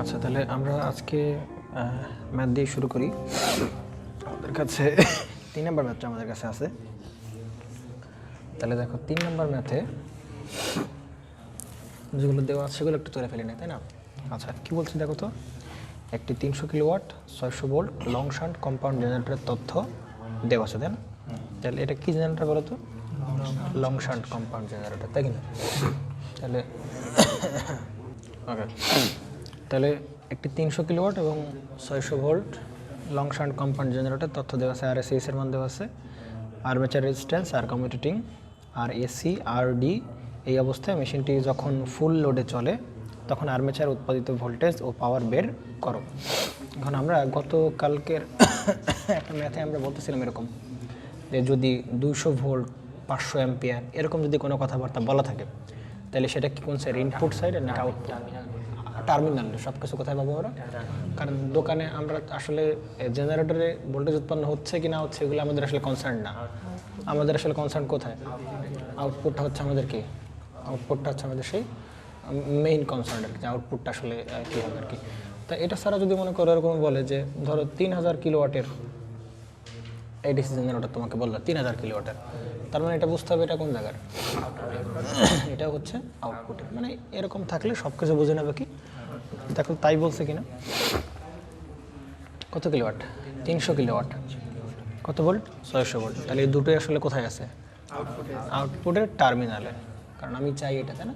আচ্ছা, তাহলে আমরা আজকে ম্যাথ দিয়ে শুরু করি। আমাদের কাছে 3 নম্বর ম্যাথটা আমাদের কাছে আছে। তাহলে দেখো 3 নম্বর ম্যাথে যেগুলো দেওয়া আছে সেগুলো একটু তুলে ফেলি না, তাই না? আচ্ছা, কী বলছি দেখো তো, একটি 300 kilowatt 600 volt long shunt compound জেনারেটরের তথ্য দেওয়া আছে, তাই না? তাহলে এটা কী জেনারেটর বলো তো? লং শান্ট কম্পাউন্ড জেনারেটর, তাই কিনা? তাহলে ওকে, তাহলে একটি 300 কিলোওয়াট এবং 600 volt long shunt compound generator তথ্য দেওয়া আছে। আর এস এর মান দেওয়া আছে, আর্মেচার রেজিস্ট্যান্স আর কমিউটেটিং আর এসি আর ডি। এই অবস্থায় মেশিনটি যখন ফুল লোডে চলে তখন আর্মেচার উৎপাদিত ভোল্টেজ ও পাওয়ার বের করো। এখন আমরা গতকালকের একটা ম্যাথে আমরা বলতেছিলাম এরকম যে যদি 200 ভোল্ট 500 অ্যাম্পিয়ার এরকম যদি কোনো কথাবার্তা বলা থাকে তাহলে সেটা কি কোন সাইড, ইনপুট সাইড না আউটপুট? টার্মিনাল। সব কিছু কোথায় পাবো ওরা? কারণ দোকানে আমরা আসলে জেনারেটরে ভোল্টেজ উৎপন্ন হচ্ছে কি না হচ্ছে এগুলো আমাদের আসলে কনসার্ন না। আমাদের আসলে কনসার্ন কোথায়? আউটপুটটা হচ্ছে আমাদের কি, আউটপুটটা হচ্ছে আমাদের সেই মেইন কনসার্ন আর কি, আউটপুটটা আসলে কী হবে আর কি। তা এটা ছাড়া যদি মনে করো এরকম বলে যে ধরো 3000 কিলোওয়াটের এডিসি জেনারেটর তোমাকে বললো 3000 কিলোওয়াটের, তার মানে এটা বুঝতে হবে এটা কোন জায়গার, এটা হচ্ছে আউটপুটের। মানে এরকম থাকলে সব কিছু বুঝে নেবে কি। দেখো তাই বলছে কিনা। কত কিলোওয়াট? 300 কিলোওয়াট। কত ভোল্ট? 600 ভোল্ট। তাহলে এই দুটোই আসলে কোথায় আছে? আউটপুটের টার্মিনালে। কারণ আমি চাই এটা, তাই না?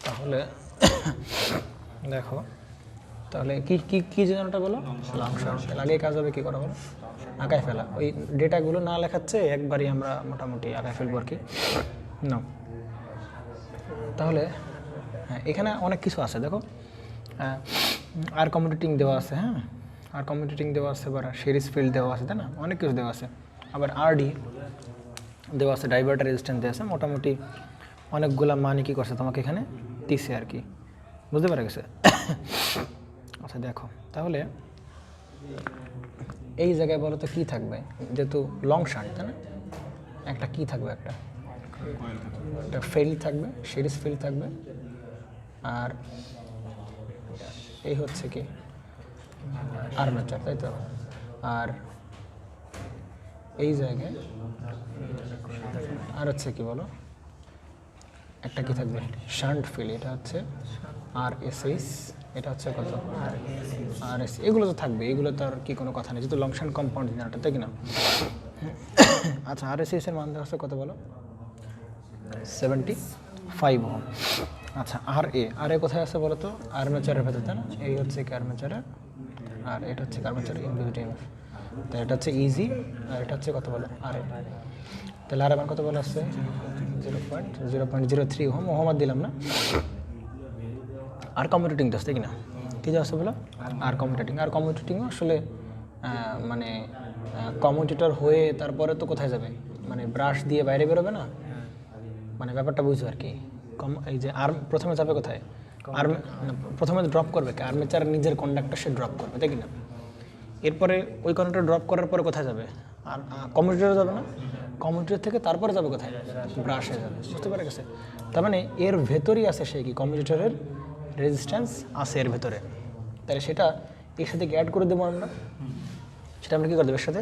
তাহলে দেখো, তাহলে কি কি কি জেনারেটর বলো? Long shunt. তাহলে আগে কাজ হবে কী করা বলো? আঁকায় ফেলা। ওই ডেটাগুলো না লেখাচ্ছে একবারই আমরা মোটামুটি আঁকায় ফেলবো আর কি। না, তাহলে হ্যাঁ, এখানে অনেক কিছু আছে দেখো। আর কমিউটেটিং দেওয়া আছে, হ্যাঁ, আর কমিউটেটিং দেওয়া আছে, আবার সিরিজ ফিল্ড দেওয়া আছে, তাই না? অনেক কিছু দেওয়া আছে। আবার আরডি দেওয়া আছে, ডাইভার্টার রেজিস্ট্যান্স দেওয়া আছে। মোটামুটি অনেকগুলা মানে কী করছে তোমাকে এখানে দিছে আর কি, বুঝতে পারা গেছে? আচ্ছা দেখো, তাহলে এই জায়গায় বলো তো কী থাকবে? যেহেতু লং শান্ট, তাই না? একটা কী থাকবে? একটা ফিল্ড থাকবে, সিরিজ ফিল্ড থাকবে। আর এই হচ্ছে কি আর্মেচার, তাই তো? আর এই জায়গায় আর হচ্ছে কি বলো, একটা কি থাকবে? Shunt field. এটা হচ্ছে আর এসএস, এটা হচ্ছে কত? আর এস। এগুলো তো থাকবে, এগুলো তো আর কি কোনো কথা নেই, যেহেতু লং শান্ট কম্পাউন্ড জেনারেটর, তাই কিনা? আচ্ছা, আর এস এর মান দেওয়া আছে কত বলো? 75 ওহম। আচ্ছা, আর এ কোথায় আছে বলো তো? আর্মেচারের ভেতর, তাই না? এই হচ্ছে কি আর্মেচারের, আর এটা হচ্ছে আর্মেচারের ইনডিভিজুয়াল। তো এটা হচ্ছে ইজি, আর এটা হচ্ছে কত বলো? আর এ। তাহলে আর আমার কত বলা আছে? 0.03 ওহম। ওহম আর দিলাম না। আর কমিউটেটিং তো আছে কিনা? কী যা আছে বলো? আর কমিউটেটিং। আর কমিউটেটিংও আসলে মানে কমিউটেটর হয়ে তারপরে তো কোথায় যাবে? মানে ব্রাশ দিয়ে বাইরে বেরোবে না, মানে ব্যাপারটা বুঝো আর কি। এই যে প্রথমে যাবে কোথায়? প্রথমে ড্রপ করবে কি? আর্মেচার নিজের কন্ডাক্টর সে ড্রপ করবে, তাই কিনা? এরপরে ওই কন্ডাক্টর ড্রপ করার পরে কোথায় যাবে? আর কমিউটেটরে যাবে না, কমিউটেটর থেকে তারপরে যাবে কোথায়? ব্রাশে যাবে, বুঝতে পারা গেছে? তার মানে এর ভেতরেই আছে সেই কি কমিউটেটরের রেজিস্ট্যান্স আছে এর ভেতরে। তাহলে সেটা এর সাথে অ্যাড করে দেবো আমরা। সেটা আমরা কী করে দেবো? এর সাথে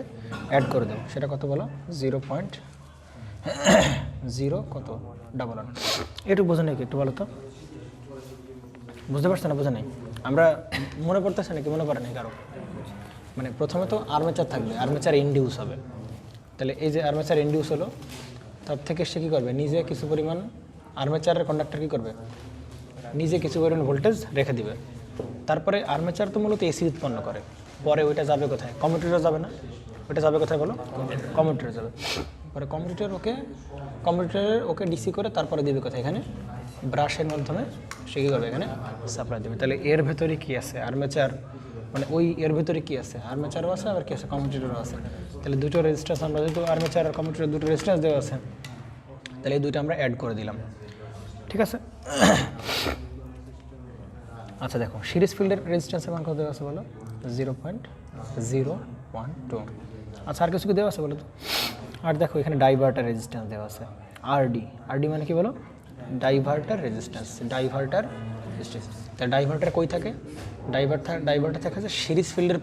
অ্যাড করে দেবো। সেটা কত বলো? 0.0 কত? 11। একটু বোঝে নাকি? একটু বলো তো, বুঝতে পারছে না? বোঝে নাই? আমরা মনে পড়তেছে নাকি? মনে পড়ে নাই কারো? মানে প্রথমে তো আর্মেচার থাকবে, আর্মেচার ইনডিউস হবে। তাহলে এই যে আর্মেচার ইনডিউস হলো, তার থেকে সে কী করবে? নিজে কিছু পরিমাণ, আর্মেচারের কন্ডাক্টর কী করবে? নিজে কিছু পরিমাণ ভোল্টেজ রেখে দিবে। তারপরে আর্মেচার তো মূলত এসি উৎপন্ন করে, পরে ওইটা যাবে কোথায়? কমিউটেটর যাবে না? ওইটা যাবে কোথায় বলো? কমিউটেটর যাবে। পরে কমিউটেটর ওকে ডিসি করে তারপরে দিবে কোথায়? এখানে ব্রাশের মাধ্যমে সে কী করবে? এখানে সাপ্লাই দেবে। তাহলে এর ভেতরে কী আছে? আর্মেচার, মানে ওই এর ভেতরে কী আছে? আর্মেচারও আছে, আবার কী আছে? কমিউটেটরও আছে। তাহলে দুটো রেজিস্ট্যান্স আমরা, যেহেতু আর্মেচার আর কমিউটেটর দুটো রেজিস্ট্যান্স দেওয়া আছে, তাহলে এই দুটো আমরা অ্যাড করে দিলাম, ঠিক আছে? আচ্ছা দেখো, সিরিজ ফিল্ডের রেজিস্ট্যান্সের মান কত দেওয়া আছে বলো? 0.012। আচ্ছা, আর কিছু কি দেওয়া আছে বলো তো? আর দেখো এখানে ডাইভার্টার রেজিস্ট্যান্স দেওয়া আছে, আরডি। আরডি মানে কি বলো? Diverter resistance. Diverter resistance. তাহলে ডাইভার্টার কই থাকে? ডাইভারটা থাকে যে সিরিজ ফিল্ডের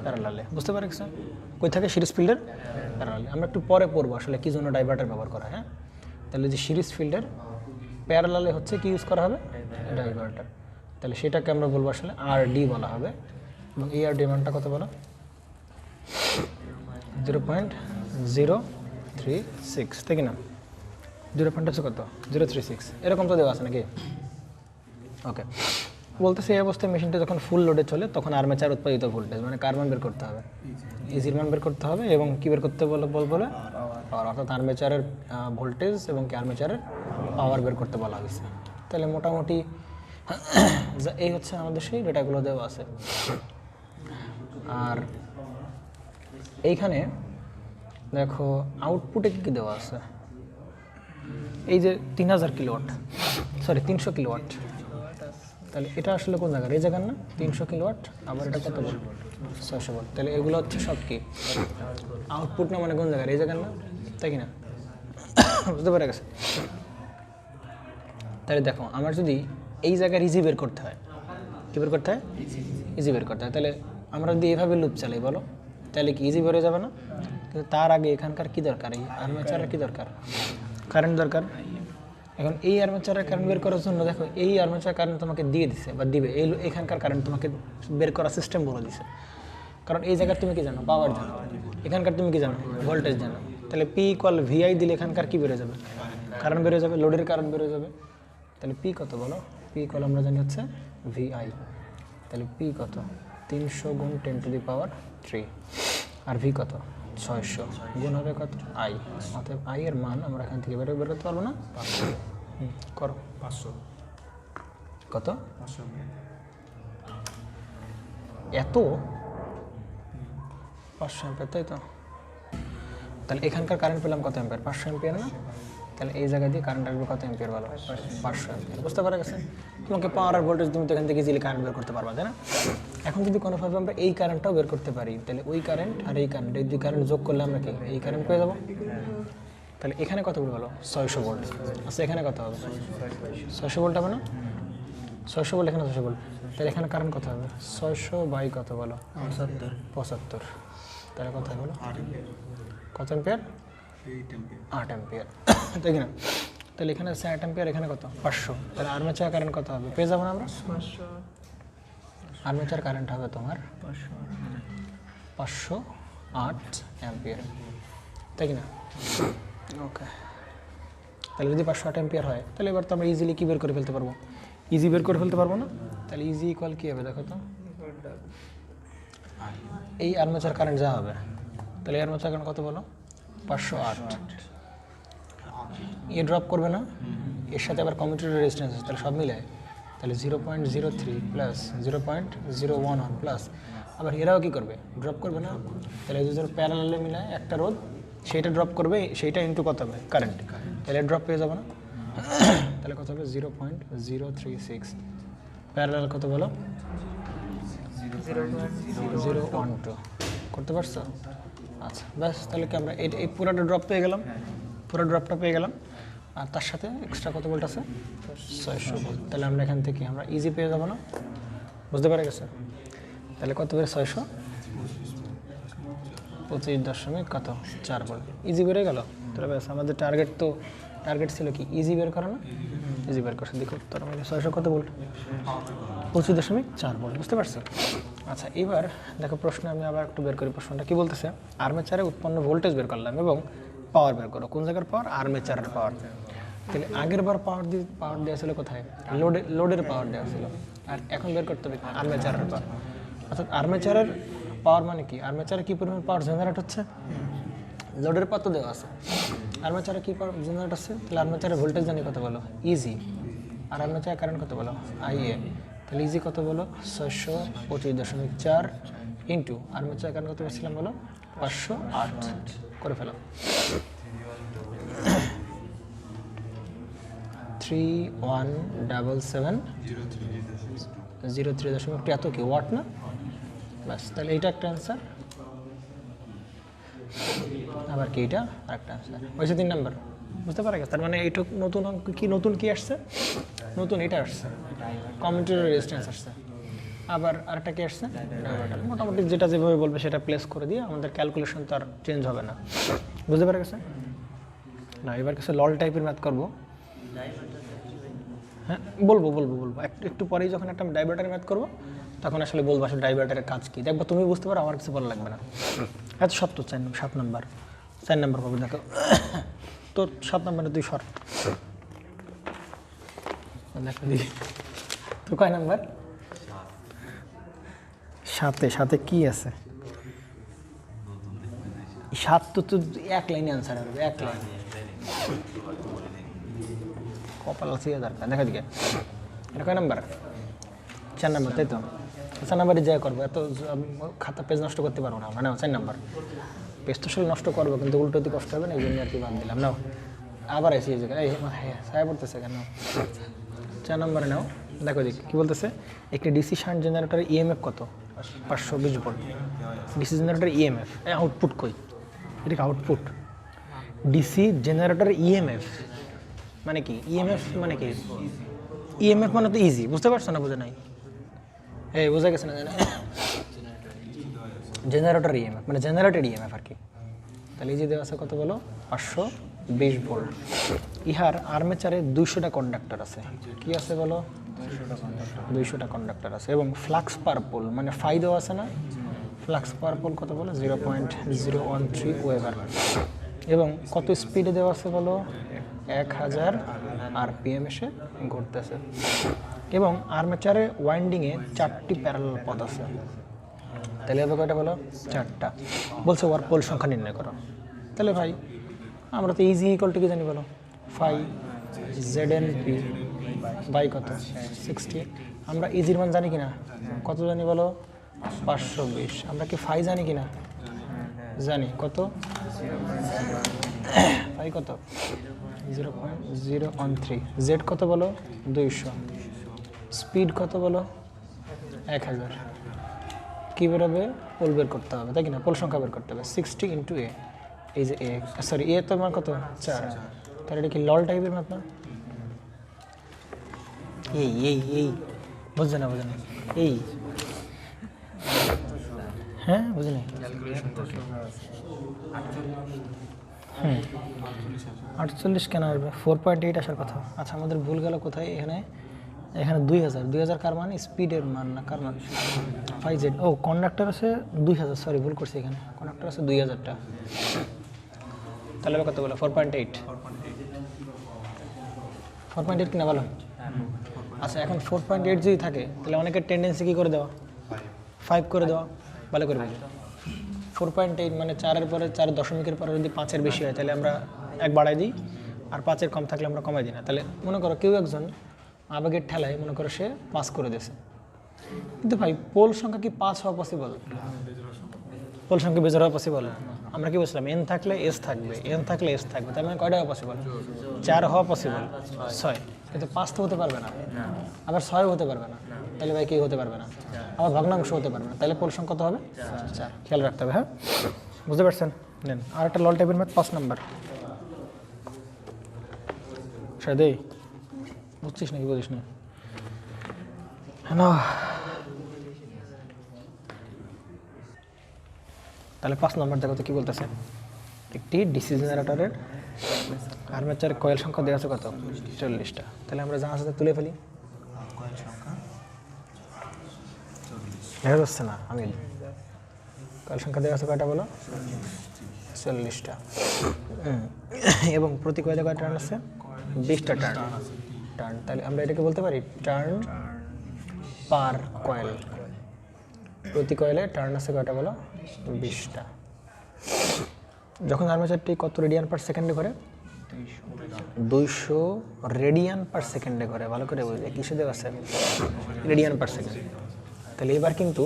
প্যারালালে, বুঝতে পারছো? কই থাকে? সিরিজ ফিল্ডের প্যারালালে। আমরা একটু পরে পড়বো আসলে কী জন্য ডাইভার্টার ব্যবহার করা, হ্যাঁ। তাহলে যে সিরিজ ফিল্ডের প্যারালালে হচ্ছে কি ইউজ করা হবে? ডাইভার্টার। তাহলে সেটাকে আমরা বলবো আসলে RD বলা হবে। এবং এই RD মানটা কত বলো? 0.036, তাই কি না? 0. কত? 036 এরকম তো দেওয়া আছে নাকি? ওকে, বলতেছে এই অবস্থায় মেশিনটা যখন ফুল লোডে চলে তখন আর্মেচার উৎপাদিত ভোল্টেজ মানে কার মান বের করতে হবে? ইজির মান বের করতে হবে। এবং কী বের করতে বলে? পাওয়ার, অর্থাৎ আর্মেচারের ভোল্টেজ এবং কি আর্মেচারের পাওয়ার বের করতে বলা হয়েছে। তাহলে মোটামুটি এই হচ্ছে আমাদের সেই ডেটাগুলো দেওয়া আছে। আর এইখানে দেখো আউটপুটে কী কী দেওয়া আছে। এই যে 3000 কিলোওয়াট, সরি 300 কিলোওয়াট, তাহলে এটা আসলে কোন জায়গার? এই জায়গার না? 300 কিলোওয়াট, আবার এটা কত ভোল্ট? 600 ভোল্ট। তাহলে এগুলো হচ্ছে সব কি আউটপুট না? মানে কোন জায়গার? এই জায়গার না, তাই কি না? বুঝতে পারা গেছে? তাহলে দেখো আমার যদি এই জায়গার ইজি বের করতে হয়, কী বের করতে হয়? ইজি বের করতে হয়। তাহলে আমরা যদি এভাবে লুপ চালাই বলো, তাহলে কি ইজি বেরো যাবে না? কিন্তু তার আগে এখানকার কী দরকার? এই আর্মেচারের কী দরকার? কারেন্ট দরকার। এখন এই আর্মেচারের কারেন্ট বের করার জন্য দেখো এই আর্মেচার কারেন্ট তোমাকে দিয়ে দিছে বা দিবে, এখানকার কারেন্ট তোমাকে বের করার সিস্টেম বলে দিছে। কারণ এই জায়গার তুমি কি জানো? পাওয়ার জানো। এখানকার তুমি কি জানো? ভোল্টেজ জানো। তাহলে P=VI দিলে এখানকার কী বেরো যাবে? কারেন্ট বেরো যাবে, লোডের কারেন্ট বেরো যাবে। তাহলে P কত বলো? P= আমরা জানি হচ্ছে VI। তাহলে P কত? 300 × 10⁻³ আর V কত? 600 গুণ হবে কত? I। অতএব I এর মান আমরা এখান থেকে বের করতে পারবো না? 500 করো। 500 কত? 500 এত 500 অ্যাম্পিয়ার, তাই তো? তাহলে এখানকার কারেন্ট পেলাম কত অ্যাম্পিয়ার? 500 অ্যাম্পিয়ার না? তাহলে এই জায়গা দিয়ে কারেন্ট আসবে কত অ্যাম্পিয়ার বলো? 500 অ্যাম্পিয়ার। বুঝতে পারা গেছে? তোমাকে পাওয়ার আর ভোল্টেজ তুমি তো এখান থেকে ইজিলি কারেন্ট বের করতে পারবা, তাই না? এখন যদি কোনোভাবে আমরা এই কারেন্টটাও বের করতে পারি, তাহলে ওই কারেন্ট আর এই কারেন্ট, এই দুই কারেন্ট যোগ করলে আমরা কি এই কারেন্ট পেয়ে যাবো? তাহলে এখানে কত বলো? 600 ভোল্ট। আচ্ছা এখানে কত হবে? 600 ভোল্ট হবে না? 600 ভোল্ট, এখানে 600 ভোল্ট। তাহলে এখানে কারেন্ট কত হবে? 600 / কত বলো? 75। তাহলে কত হবে বলো? কত অ্যাম্পিয়ার? 8 অ্যাম্পিয়ার, তাই কি না? তাহলে এখানে আছে 8 অ্যাম্পিয়ার, এখানে কত? 500। তাহলে আর্মেচার কারেন্ট কত হবে? পেয়ে যাবো না আমরা? আর্মেচার কারেন্ট হবে তোমার 508 অ্যাম্পিয়ার, তাই কি না? ওকে, তাহলে যদি 508 অ্যাম্পিয়ার হয় তাহলে এবার তো আমরা ইজিলি কী বের করে ফেলতে পারবো? ইজি বের করে ফেলতে পারবো না? তাহলে ইজি ইকুয়াল কী হবে দেখো তো? এই আর্মেচার কারেন্ট যা হবে, তাহলে আর্মেচার কারেন্ট কত বলো? 508। ড্রপ করবে না? এর সাথে আবার কমিউটেটর রেজিস্ট্যান্স আছে, তাহলে সব মিলে তাহলে 0.03 প্লাস 0.011 প্লাস আবার এরাও কী করবে? ড্রপ করবে না? তাহলে যদি প্যারালালে মিলায় একটা রোধ, সেইটা ড্রপ করবে, সেইটা ইন্টু কত হবে? কারেন্ট। তাহলে ড্রপ পেয়ে যাবে না? তাহলে কত হবে? 0.036। প্যারালাল কত বলো? 0.012 করতে পারছো? আচ্ছা ব্যাস, তাহলে কি আমরা এই পুরোটা ড্রপ পেয়ে গেলাম, পুরো ড্রপটা পেয়ে গেলাম। আর তার সাথে এক্সট্রা কত ভোল্ট আছে? 600 ভোল্ট। তাহলে আমরা এখান থেকে আমরা ইজি পেয়ে যাবো না? বুঝতে পারে গেছে? তাহলে কত বেড়ে? 625.4 ভোল্ট ইজি বেড়ে গেল। তাহলে ব্যাস আমাদের টার্গেট ছিল কি? ইজি বের করা না? ইজি বের করছে। দেখো তার মানে 600 কত ভোল্ট? 25.4 ভোল্ট। বুঝতে পারছো? আচ্ছা এবার দেখো প্রশ্ন আমি আবার একটু বের করি। প্রশ্নটা কি বলতেছে? আর্মেচারে উৎপন্ন ভোল্টেজ বের করলাম এবং পাওয়ার বের করো। কোন জায়গার পাওয়ার? আর্মেচারের পাওয়ার। তাহলে আগের বার পাওয়ার দেওয়া ছিল কোথায়? লোডের পাওয়ার দেওয়া ছিল। আর এখন বের করতে হবে আর্মেচারের পাওয়ার। অর্থাৎ আর্মেচারের পাওয়ার মানে কি? আর্মেচারে কী পরিমাণ পাওয়ার জেনারেট হচ্ছে? লোডের পাওয়ার তো দেওয়া আছে। আর্মেচারে কী পাওয়ার জেনারেট হচ্ছে? তাহলে আর্মেচারের ভোল্টেজ জানি কত বলো? ইজি। আর আর্মেচারের কারেন্ট কত বলো? IA। তাহলে ইজি কত বলো? 625.4 ইন্টু আর্মেচারের কারেন্ট কত বলছিলাম বলো? 508 করে ফেলাম। 317703 এত কি ওয়াট না? ব্যাস, তাহলে এইটা একটা অ্যান্সার। আবার কি এটা আরেকটা অ্যান্সার হয়েছে 3 নাম্বার। বুঝতে পারা গেছে? তার মানে এইটুক নতুন অঙ্ক কি, নতুন কি আসছে, নতুন এটা আসছে, কমিউটেটর রেজিস্ট্যান্স আসছে। আবার আরেকটা কি আসছে, ডাইভার্টার। মোটামুটি যেটা যেভাবে বলবে সেটা প্লেস করে দিয়ে আমাদের ক্যালকুলেশন তো আর চেঞ্জ হবে না। বুঝতে পারা গেছে? না, এবার কিছু লল টাইপের ম্যাথ করবো। হ্যাঁ, বলবো একটু পরেই যখন একটা ডাইভার্টারের ম্যাথ করবো তখন আসলে বলবো আসলে ডাইভার্টারের কাজ কী। দেখবো তুমি বুঝতে পারো, আমার কিছু বলা লাগবে না। এত সত্য 7 নাম্বার, 4 নাম্বার পাবে। দেখো তো 7 নাম্বারে 2 শর্ট। দেখো দিই তো কয় নাম্বার? 7-এ কি আছে? 7 তো 1 লাইনে আনসার হবে, 1 লাইন। কপাল আছে দরকার। দেখা দিকে এটা কয় নাম্বার? 4 নাম্বার, তাই তো? 4 নাম্বারে যা করবো, এত খাতা পেজ নষ্ট করতে পারবো না আমরা। নাও 4 নাম্বার। পেজ তো আসলে নষ্ট করবো, কিন্তু উল্টো দিকে কষ্ট হবে না, এই জন্য আর কি বাদ দিলাম। নাও আবার এসে এই জায়গায় ছায়া পড়তেছে কেন? 4 নাম্বারে নাও। দেখো দিক কী বলতেছে, একটি ডিসি শান্ট জেনারেটরের ইএমএফ কত? 520 volt. DC generator EMF, output কই? এটা আউটপুট। ডিসি জেনারেটর ইএমএফ মানে কি? ইএমএফ মানে কি? ইএমএফ মানে তো ইজি, বুঝতে পারছো না? বোঝা নাই? এই বোঝা গেছে না? জেনারেটর ইএমএফ মানে জেনারেটেড ইএমএফ আর কি। তাহলে ইজি দেওয়া আছে কত বলো? 520 ভোল্ট। ইহার আর্মেচারে 200টা কন্ডাক্টর আছে। কি আছে বলো? 200টা কন্ডাক্টর আছে। এবং ফ্লাক্স পার পোল মানে ফাই দেওয়া আছে না? ফ্লাক্স পার পোল কত বলো? 0.013 ওয়েবার। এবং কত স্পিডে দেওয়া আছে বলো? 1000 আরপিএম এসে ঘুরতেছে। এবং আর্মেচারে ওয়াইন্ডিংয়ে 4টি প্যারালাল পথ আছে। তাহলে এবার কয়টা বলো? 4টা। বলছে ওয়ার পোল সংখ্যা নির্ণয় করো। তাহলে ভাই আমরা তো ইজি ইকুয়াল টু কি জানি বলো? ফাই জেডএনপি বাই কত? 60। আমরা ইজির মান জানি কিনা? কত জানি বলো? 520। আমরা কি ফাই জানি কিনা? জানি। কত? ফাই কত? 0.013। জেড কত বলো? 200। স্পিড কত বলো? 1000। কী বেরোবে? পোল বের করতে হবে, তাই কিনা? পোল সংখ্যা বের করতে হবে। 60 ইন্টু এ, এই যে এ, সরি এ তো মান কত? 4। তাহলে এটা কি লল টাইপের ম্যাথ না? এই বুঝছে না? এই হ্যাঁ বুঝে নাই। 48 কেন আসবে? 4.8 আসার কথা। আচ্ছা আমাদের ভুল গেল কোথায়? এখানে 2000 কার মান? স্পিডের মান না কার মান? 5Z। ও কন্ডাক্টর আছে 2000, সরি ভুল করছি। এখানে কন্ডাক্টর আছে 2000টা। তাহলে কত বলো? 4.8 কিনা বলো? আচ্ছা এখন 4.8 যদি থাকে তাহলে অনেকের টেন্ডেন্সি কী করে দেওয়া? 5 করে দেওয়া। ভালো করে বুঝো। 4.8 মানে 4-এর পরে 4 দশমিকের পরে যদি 5-এর বেশি হয় তাহলে আমরা 1 বাড়াই দিই, আর 5-এর কম থাকলে আমরা কমাই দিই না। তাহলে মনে করো কেউ একজন আবেগের ঠেলায় মনে করো সে 5 করে দিয়েছে, কিন্তু ভাই পোল সংখ্যা কি 5 হওয়া পসিবল? পোল সংখ্যা বেজোর হওয়া পসিবল? আমরা কি বলছিলাম? এন থাকলে এস থাকবে, এন থাকলে এস থাকবে। তার মানে কয়টা হওয়া পসিবল? 4 হওয়া পসিবল, 6। কিন্তু 5 তো হতে পারবে না, আবার 6ও হতে পারবে না। তাহলে ভাই কি হতে পারবে না? আবার ভগ্নাংশ হতে পারবে না। তাহলে পোল সংখ্যা কত হবে? 4। খেয়াল রাখতে হবে। হ্যাঁ বুঝতে পারছেন? নেন আর একটা লল টাইপের ম্যাথ 5 নাম্বার। সাদেই বুঝছিস নাকি বলিস না? হ্যাঁ না। তাহলে 5 নম্বর দেখো তো কী বলতেছে। একটি ডিসি জেনারেটরের আর্মেচারের কয়েল সংখ্যা দেওয়া আছে কত? 40টা। তাহলে আমরা জাহাজ হাতে তুলে ফেলি। দেখা যাচ্ছে না? আমি কয়েল সংখ্যা দেওয়া আছে কয়টা বলো? 40টা। এবং প্রতি কয়েলে কয় টার্ন আছে? 20টা টার্ন। তাহলে আমরা এটাকে বলতে পারি টার্ন পার কয়েল। প্রতি কয়েলে টার্ন আছে কয়টা বলো? 20টা। যখন আর্মেচারটি কত রেডিয়ান পার সেকেন্ডে ঘোরে? 200 রেডিয়ান পার সেকেন্ডে ঘোরে। ভালো করে বুঝলে কিসে দেওয়া আছে? Radian per second. তাহলে এবার কিন্তু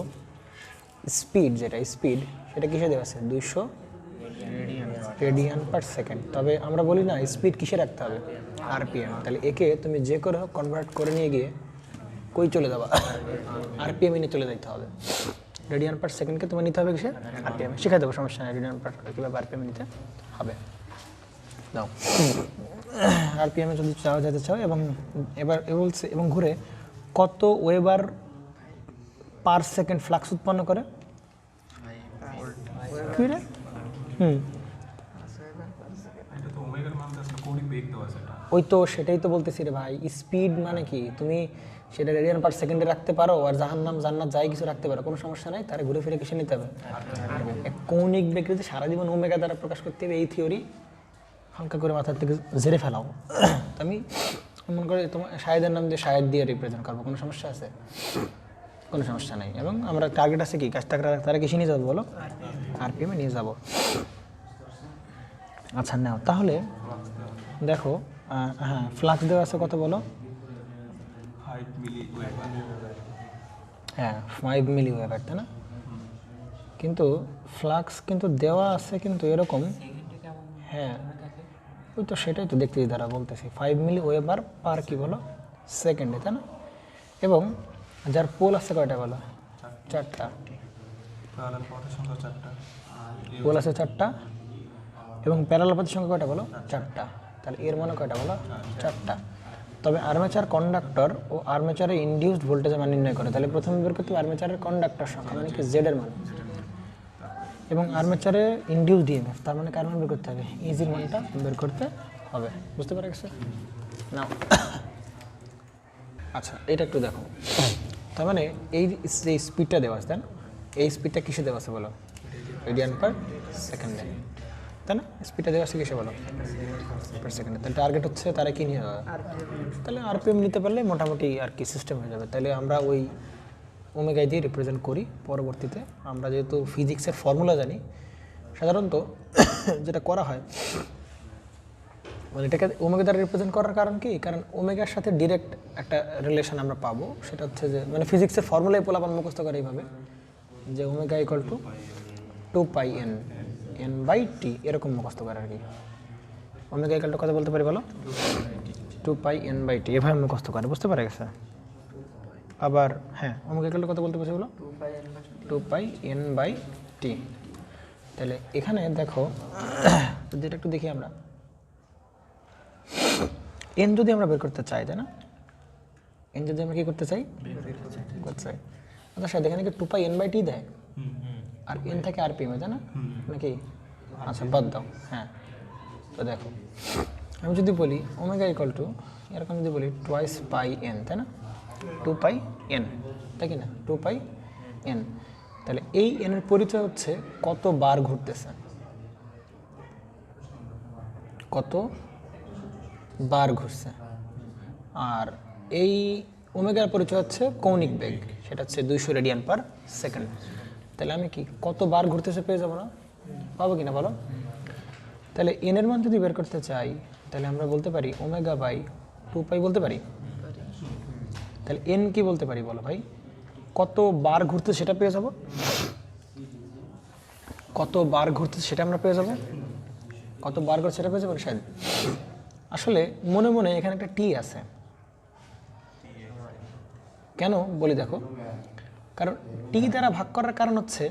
স্পিড, যেটা স্পিড সেটা কিসে দেওয়া আছে? 200 রেডিয়ান পার সেকেন্ড। তবে আমরা বলি না স্পিড কিসে রাখতে হবে? আরপিএম। তাহলে একে তুমি যে করে হোক কনভার্ট করে নিয়ে গিয়ে কই চলে যাবা? আরপিএম নিয়ে চলে যেতে হবে। রেডিয়ান পার সেকেন্ডকে তোমার নিতে হবে কিসে? আরপিএম। শিখাই দেবো, সমস্যা নেই। রেডিয়ান পার কীভাবে আরপিএম নিতে হবে। দাও। আরপিএমে যদি যেতে চাও এবং এবার বলছে এবং ঘুরে কত ওয়েবার পার সেকেন্ড ফ্লাক্স উৎপন্ন করে। কি রে? ওই তো সেটাই তো বলতেছি রে ভাই, স্পিড মানে কি, তুমি সেটা রেডিয়ান পার সেকেন্ডে রাখতে পারো আর জাহান্নাম জান্নাত যাই কিছু রাখতে পারো, কোনো সমস্যা নাই, তারা ঘুরে ফিরে কিসে নিতে হবে। এক কৌণিক বেগকে সারা জীবন ওমেগা দ্বারা প্রকাশ করতে হবে, এই থিওরি হালকা করে মাথার থেকে ঝেড়ে ফেলাও। তো আমি মনে করি তোমার শাহেদের নাম দিয়ে শাহেদ দিয়ে রিপ্রেজেন্ট করবো, কোনো সমস্যা আছে? কোনো সমস্যা নেই। এবং আমরা টার্গেট আছে কি, কাজটা তারা কিসে নিয়ে যাবো বলো? আরপিএমে নিয়ে যাবো। আচ্ছা নাও তাহলে দেখো, হ্যাঁ ফ্লাক্স দেওয়া আছে কত বলো? হ্যাঁ 5 মিলি ওয়েবার, তাই না? কিন্তু ফ্লাক্স কিন্তু দেওয়া আছে কিন্তু এরকম, হ্যাঁ ওই তো সেটাই তো দেখতে দ্বারা বলতেছি 5 মিলি ওয়েবার পার কি বলো সেকেন্ডে, তাই না? এবং যার পোল আছে কয়টা বলো? 4টা। পোল আছে 4টা এবং প্যারালাল পথের সংখ্যা কয়টা বলো? 4টা। তাহলে এর মানে কয়টা বলো? 4টা। তবে আর্মেচার কন্ডাক্টর ও আর্মেচারের ইনডিউসড ভোল্টেজের মান নির্ণয় করে। তাহলে প্রথমে বের করতে হবে আর্মেচারের কন্ডাক্টর সংখ্যা মানে কি জেড এর মান, এবং আর্মেচারে ইনডিউসড ডিএমএফ তার মানে কার মান বের করতে হবে? ইজির মানটা বের করতে হবে। বুঝতে পারা গেছে? নাও আচ্ছা এটা একটু দেখো, তার মানে এই যে স্পিডটা দেওয়া আছে, তাই না? এই স্পিডটা কিসে দেওয়া আছে বলো? রেডিয়ান পার সেকেন্ডে, তাই না? স্পিডটা দেওয়া আছে কিসে বলো? পার সেকেন্ডে। তাহলে টার্গেট হচ্ছে তারা কি নিয়ে যাবে? তাহলে আরপিএম নিতে পারলে মোটামুটি আর কি সিস্টেম হয়ে যাবে। তাহলে আমরা ওই ওমেগা দিয়ে রিপ্রেজেন্ট করি পরবর্তীতে। আমরা যেহেতু ফিজিক্সের ফর্মুলা জানি, সাধারণত যেটা করা হয় মানে এটাকে ওমেগা দ্বারা রিপ্রেজেন্ট করার কারণ কি? কারণ ওমেগার সাথে ডিরেক্ট একটা রিলেশন আমরা পাবো, সেটা হচ্ছে যে মানে ফিজিক্সের ফর্মুলাই পোলাপান মুখস্থ করে এইভাবে যে omega equal to 2 pi N N by T, এরকম মুখস্থ করে আর কি। ওমেগা ইকুয়াল টু কথা বলতে পারি বলো? 2 পাই এন বাই টি, এভাবে মুখস্থ করে। বুঝতে পারা গেছে? আবার হ্যাঁ ওমেগা ইকুয়াল টু কথা বলতে পারছি বলো? 2 পাই এন বাই টি। তাহলে এখানে দেখো যেটা একটু দেখি আমরা, এন যদি আমরা বের করতে চাই, তাই না? এন যদি আমরা কি করতে চাই? করতে চাই। আচ্ছা স্যার এখানে কি 2 পাই এন বাই টি দেয় আর এন থাকে আরপিএম, তাই না? নাকি? আচ্ছা বাদ দাও। হ্যাঁ তো দেখো আমি যদি বলি ওমেগা ইকুয়াল টু এরকম যদি বলি 2পাই এন, তাই না? 2 পাই এন, তাই কি না? 2 পাই এন। তাহলে এই এনের পরিচয় হচ্ছে কত বার ঘুরতেছে, কত বার ঘুরছে। আর এই ওমেগার পরিচয় হচ্ছে কৌণিক বেগ, সেটা হচ্ছে 200 রেডিয়ান পার সেকেন্ড। তাহলে আমি কি কত বার ঘুরতেছে পেয়ে যাবো না? পাবো কিনা বলো? তাহলে এন এর মান যদি বের করতে চাই তাহলে আমরা বলতে পারি ওমেগা বাই 2 পাই বলতে পারি। তাহলে এন কি বলতে পারি বলো ভাই? কত বার ঘুরতে সেটা পেয়ে যাব, কত বার ঘুরতে সেটা আমরা পেয়ে যাব, কত বার ঘুরতে সেটা পেয়ে যাবো শায়দ। আসলে মনে মনে এখানে একটা টি আছে, কেন বলি দেখো, কারণ টি দ্বারা ভাগ করার কারণ হচ্ছে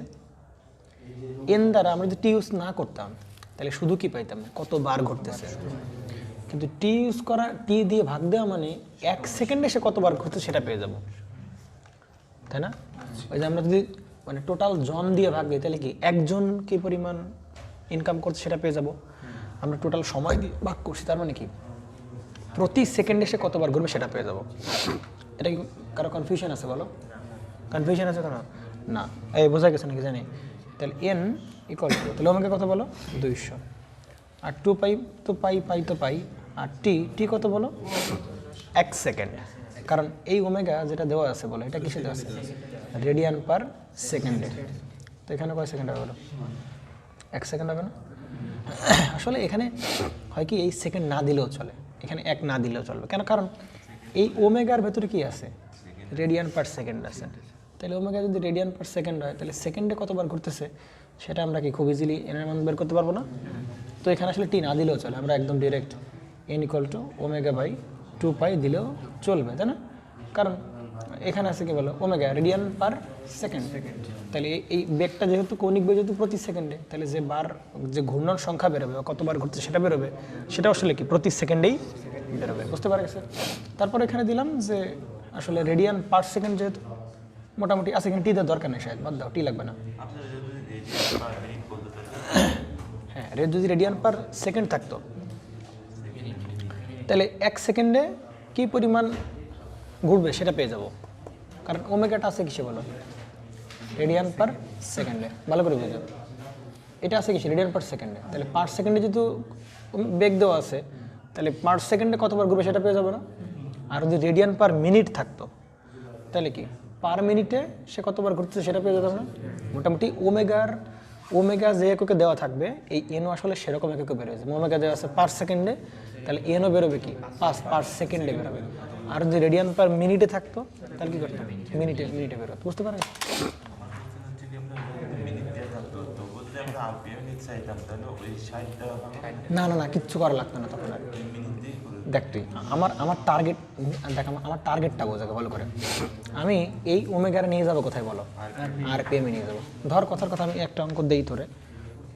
এন দ্বারা আমরা যদি টি ইউজ না করতাম তাহলে শুধু কি পাইতাম? কত বার ঘুরতেছে। কিন্তু টি ইউজ করা, টি দিয়ে ভাগ দেওয়া মানে 1 সেকেন্ডে সে কতবার ঘুরছে সেটা পেয়ে যাব, তাই না? ওই যে আমরা যদি মানে টোটাল জন দিয়ে ভাগ দিই তাহলে কি একজন কি পরিমাণ ইনকাম করছে সেটা পেয়ে যাব। আমরা টোটাল সময় দিয়ে ভাগ করছি তার মানে কি প্রতি সেকেন্ডে সে কতবার ঘুরবে সেটা পেয়ে যাব। এটা কি কারো কনফিউশন আছে বলো? কনফিউশন আছে কেন? না এই বোঝা গেছে নাকি জানি? তাহলে এন ইকুয়াল টু, তাহলে ওমেগা কত বলো? 200। আর 2 পাই তো পাই তো পাই, আর টি কত বলো? 1 সেকেন্ড। কারণ এই ওমেগা যেটা দেওয়া আছে বলো এটা কিসে দেওয়া আছে? রেডিয়ান পার সেকেন্ডে। তো এখানে কয় সেকেন্ড হবে বলো? 1 সেকেন্ড হবে না? আসলে এখানে হয় কি এই সেকেন্ড না দিলেও চলে, এখানে 1 না দিলেও চলবে। কেন? কারণ এই ওমেগার ভেতরে কি আছে? রেডিয়ান পার সেকেন্ড আছে। তাহলে ওমেগা যদি রেডিয়ান পার সেকেন্ড হয় তাহলে সেকেন্ডে কতবার ঘুরতেছে সেটা আমরা কি খুব ইজিলি এনের মান বের করতে পারবো না? তো এখানে আসলে টি না দিলেও চলে, আমরা একদম direct n equal to omega by 2 pi দিলেও চলবে, তাই না? কারণ এখানে আছে কি বলো? Omega radian per second. তাহলে এই বেগটা যেহেতু কৌণিক বেগ যেহেতু প্রতি সেকেন্ডে, তাহলে যে ঘূর্ণন সংখ্যা বেরোবে বা কতবার ঘুরছে সেটা বেরোবে, সেটা আসলে কি প্রতি সেকেন্ডেই বেরোবে। বুঝতে পারা গেছে? তারপর এখানে দিলাম যে আসলে রেডিয়ান পার সেকেন্ড যেহেতু মোটামুটি আছে, এখানে টি দেওয়ার দরকার নেই, শায়দ বাদ দাও, টি লাগবে না। হ্যাঁ, যদি রেডিয়ান পার সেকেন্ড থাকতো তাহলে 1 সেকেন্ডে কি পরিমাণ ঘুরবে সেটা পেয়ে যাব, কারণ ওমেগাটা আছে কিসে বলো, রেডিয়ান পার সেকেন্ডে। ভালো করে বুঝো, এটা আছে কিসে, রেডিয়ান পার সেকেন্ডে। তাহলে পার সেকেন্ডে যেহেতু বেগ দেওয়া আছে, তাহলে পার সেকেন্ডে কতবার ঘুরবে সেটা পেয়ে যাবে না। আর যদি রেডিয়ান পার মিনিট থাকতো তাহলে কি পার মিনিটে সে কতবার ঘুরতেছে সেটা পেয়ে যেত না। মোটামুটি ওমেগা যে এককে দেওয়া থাকবে, এই এনও আসলে সেরকম এককে বেরোবে। ওমেগা দেওয়া আছে পার সেকেন্ডে, তাহলে এনও বেরোবে কি 5 পার সেকেন্ডে বেরোবে। আর যদি রেডিয়ান পার মিনিটে থাকতো তাহলে কি করতো, মিনিটে বেরোতো। বুঝতে পারেন? না না না, কিচ্ছু করা লাগতো না তখন। আর দেখ তুই আমার টার্গেটটা বোঝাকে ভালো করে। আমি এই ওমেগারে নিয়ে যাবো কোথায় বলো, আরপিএমে নিয়ে যাবো। ধর কথার কথা আমি একটা অঙ্ক দেই তোরে,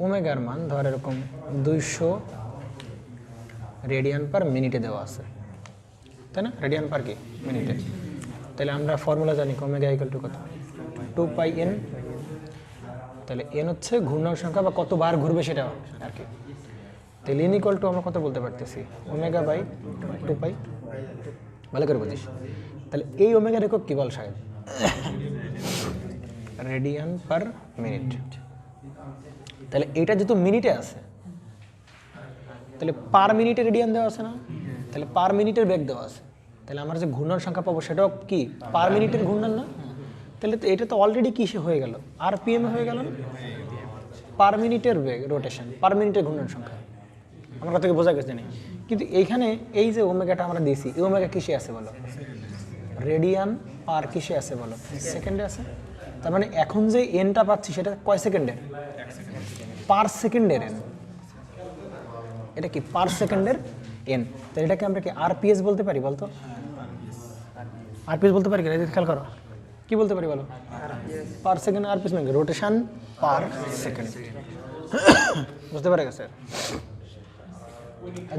ওমেগার মান ধর এরকম 200 রেডিয়ান পার মিনিটে দেওয়া আছে, তাই না? রেডিয়ান পার কি মিনিটে। তাহলে আমরা ফর্মুলা জানি ওমেগা ইকুয়াল টু কত, 2πn। তাহলে এন হচ্ছে ঘূর্ণন সংখ্যা বা কতবার ঘুরবে সেটা আর কি। তাহলে এন ইকুয়াল টু আমরা কত বলতে পারতেছি, ওমেগা বাই 2π। ভালো করে বুঝিস। তাহলে এই ওমেগার একক কি বল শায়দ, রেডিয়ান পার মিনিট। তাহলে এইটা যেহেতু মিনিটে আছে, তাহলে পার মিনিটে রেডিয়ান দেওয়া আছে না, তাহলে পার মিনিটের বেগ দেওয়া আছে। তাহলে আমরা যে ঘূর্ণন সংখ্যা পাবো সেটাও কি পার মিনিটের ঘূর্ণন না। তাহলে তো এটা তো অলরেডি কিসে হয়ে গেল, আরপিএম হয়ে গেল না। পার মিনিটের বেগ রোটেশন, পার মিনিটের ঘূর্ণন সংখ্যা। আমার কথা কি বোঝা গেছে না? কিন্তু এইখানে এই যে ওমেগাটা আমরা দিয়েছি, এই ওমেগা কিসে আছে বলো, রেডিয়ান পার কিসে আছে বলো, সেকেন্ডে আছে। তার মানে এখন যে এনটা পাচ্ছি সেটা কয় সেকেন্ডের, পার সেকেন্ডের এন। এটা কি পার সেকেন্ডের এন। তাহলে এটাকে আমরা কি আরপিএস বলতে পারি বলতো, আরপিএস বলতে পারি? খেয়াল করো কি বলতে পারি বলো, পার সেকেন্ড আরপিএস মানে রোটেশন পার সেকেন্ড। বুঝতে পারে গেছে?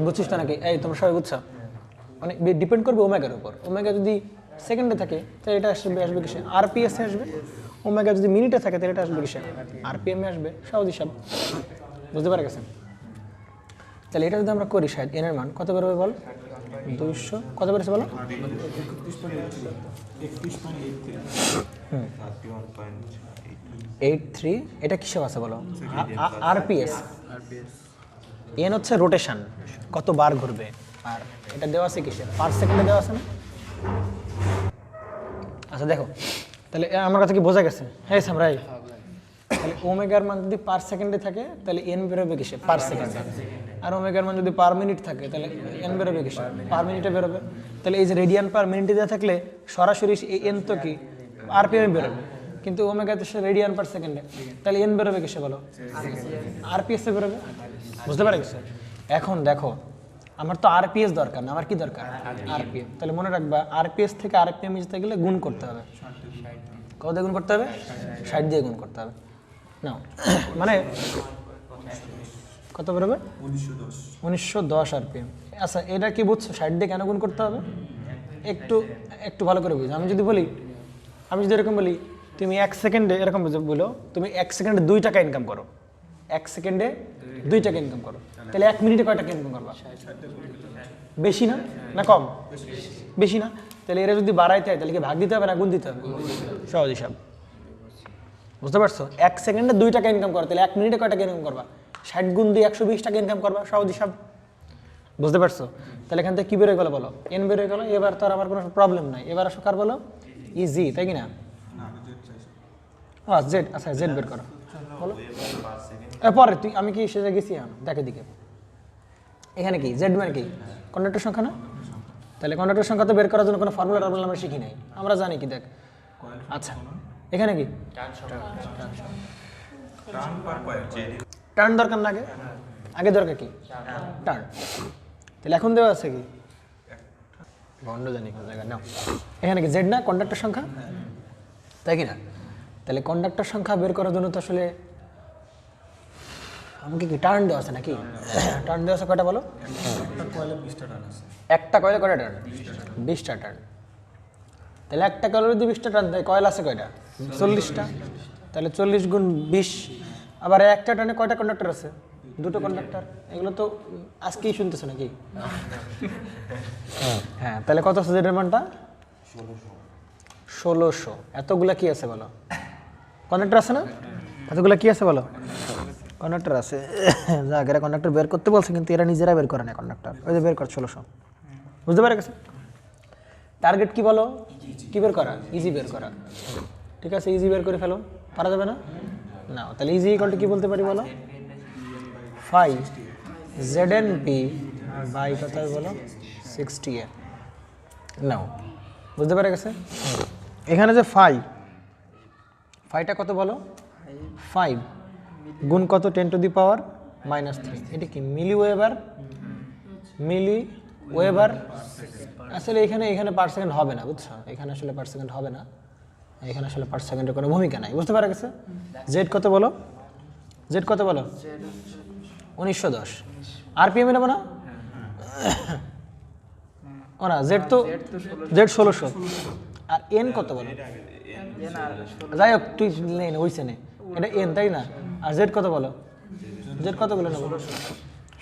বুঝছিস তো নাকি? এই তোমরা সবাই বুঝছো? মানে ডিপেন্ড করবে ওমেগার উপর। ওমেগা যদি সেকেন্ডে থাকে তাহলে এটা আসবে কিসে, আরপিএস এ আসবে। ওমেগা যদি মিনিটে থাকে তাহলে এটা আসবে কিসে, আরপিএম এ আসবে। সহজ হিসাব। বুঝতে পারে গেছে? তাহলে এটা যদি আমরা করি শায়দ এন এর মান কত বেরোবে বল, 200 কত বেরোছে বলো, 81.83। এটা কিসব আছে বলো, আরপিএস। এন হচ্ছে রোটেশন, কতবার ঘুরবে। আর এটা দেওয়া আছে কিসে, পার সেকেন্ডে দেওয়া আছে না। আচ্ছা দেখো, তাহলে আমার কথা কি বোঝা গেছে? হ্যাঁ সামরাই। তাহলে ওমেগার মান যদি পার সেকেন্ডে থাকে তাহলে এন বেরোবে কিসে, পার সেকেন্ডে। আর ওমেগার মান যদি পার মিনিট থাকে তাহলে এন বেরোবে কিসে, পার মিনিটে বেরোবে। তাহলে এই যে রেডিয়ান পার মিনিটে দেওয়া থাকলে সরাসরি এন তো কি আরপিএমে বেরোবে, কিন্তু ওমেগা তো রেডিয়ান পার সেকেন্ডে, তাহলে এন বেরোবে কিসে বলো, আরপিএস এ বেরোবে। বুঝতে পারে গেছে? এখন দেখো আমার তো আরপিএস দরকার না, আমার কি দরকার, আরপিএম। তাহলে মনে রাখবা আরপিএস থেকে আরপিএম যেতে গেলে গুণ করতে হবে। কত দিয়ে গুণ করতে হবে, 60 দিয়ে গুণ করতে হবে। না মানে কত বেরোবে, 1910 আরপিএম। আচ্ছা এটা কি বুঝছো 60 দিয়ে কেন গুণ করতে হবে, একটু ভালো করে বুঝো। আমি যদি এরকম বলি তুমি 1 সেকেন্ডে এরকম বলো, তুমি 1 সেকেন্ডে 2 টাকা ইনকাম করো, 1 সেকেন্ডে 2 টাকা ইনকাম করো, তাহলে 1 মিনিটে কয় টাকা ইনকাম করবা, বেশি না না কম, বেশি না। তাহলে এরা যদি বাড়াইতে হয় তাহলে কি ভাগ দিতে হবে না গুণ দিতে হবে, সহজ হিসাব। বুঝতে পারছো? 1 সেকেন্ডে 2 টাকা ইনকাম করো, তাহলে 1 মিনিটে কয় টাকা ইনকাম করবা, 60 গুণ দিয়ে 120 টাকা ইনকাম করবা, সহজ হিসাব। বুঝতে পারছো? তাহলে এখান থেকে কি বেরোয় গেলো বলো, এন বেরোয় গেলো। এবার তো আর আমার কোনো প্রবলেম নাই, এবার আসো কার বলো, ইজি, তাই কি না? জেড, আচ্ছা জেড বের করো বলো। পরে তুই আমি কি সেটা গেছি, দেখে দিকে এখানে কি জেড মানে কি কন্ডাক্টর সংখ্যা না। তাহলে কন্ডাক্টর সংখ্যা তো বের করার জন্য কোনো ফর্মুলা আমরা শিখি নাই, আমরা জানি কি দেখ। আচ্ছা এখানে কি টার্ন দরকার না, আগে দরকার কি টার্ন। তাহলে এখন দেওয়া আছে কি বন্ড জানি কোন জায়গা নাও, এখানে কি জেড না কন্ডাক্টর সংখ্যা, তাই কি না? তাহলে কন্ডাক্টর সংখ্যা বের করার জন্য তো আসলে আমাকে কি টার্ন দেওয়া আছে নাকি? টার্ন দেওয়া আছে কয়টা বলো? একটা কয়েলে কয়টা টার্ন? 20টা টার্ন। তাহলে একটা কয়েলের যদি 20টা টার্ন দেয়, কয়েল আছে কয়টা? 40টা। তাহলে 40 গুণ 20। আবার একটা টার্নে কয়টা কন্ডাক্টর আছে? 2টো কন্ডাক্টর। এগুলো তো আজকেই শুনতেছো নাকি? হ্যাঁ, তাহলে কত আছে জেডের মানটা? 1600। এতগুলা কি আছে বলো? কন্ডাক্টর আছে না? এতগুলা কি আছে বলো? কন্ডাক্টর আছে। যাক, এরা কন্ডাক্টর বের করতে বলছে, কিন্তু এরা নিজেরা বের করে না কন্ডাক্টর। ওই যে বের কর 1600। বুঝতে পারে গেছে? টার্গেট কি বলো? কি বের করা? ইজি বের করা। ঠিক আছে, ইজি বের করে ফেলো। পারা যাবে না? না। তাহলে ইজি ইকুয়াল টু কি বলতে পারি বলো? 5 ZNP বাই কত বলো? 60A। নাও, বুঝতে পারে গেছে? এখানে যে 5টা কত বলো? 5 গুণ কত? 10 টু দি পাওয়ার -3। এটা কি মিলি ওয়েবার? মিলি ওয়েবার। আসলে এখানে পার সেকেন্ড হবে না, বুঝছো? এখানে আসলে পার সেকেন্ড হবে না। এখানে আসলে পার সেকেন্ডের কোনো ভূমিকা নাই। বুঝতে পারা গেছে? জেড কত বলো? জেড কত বলো? 1910। আরপিএম এ নেবো না? ও না, জেড 1600। আর এন কত বলো? যাই হোক, তুই নেই ওইসে নে, এটা এন তাই না? আর জেড কত বলো? জেড কত বলো নেবো?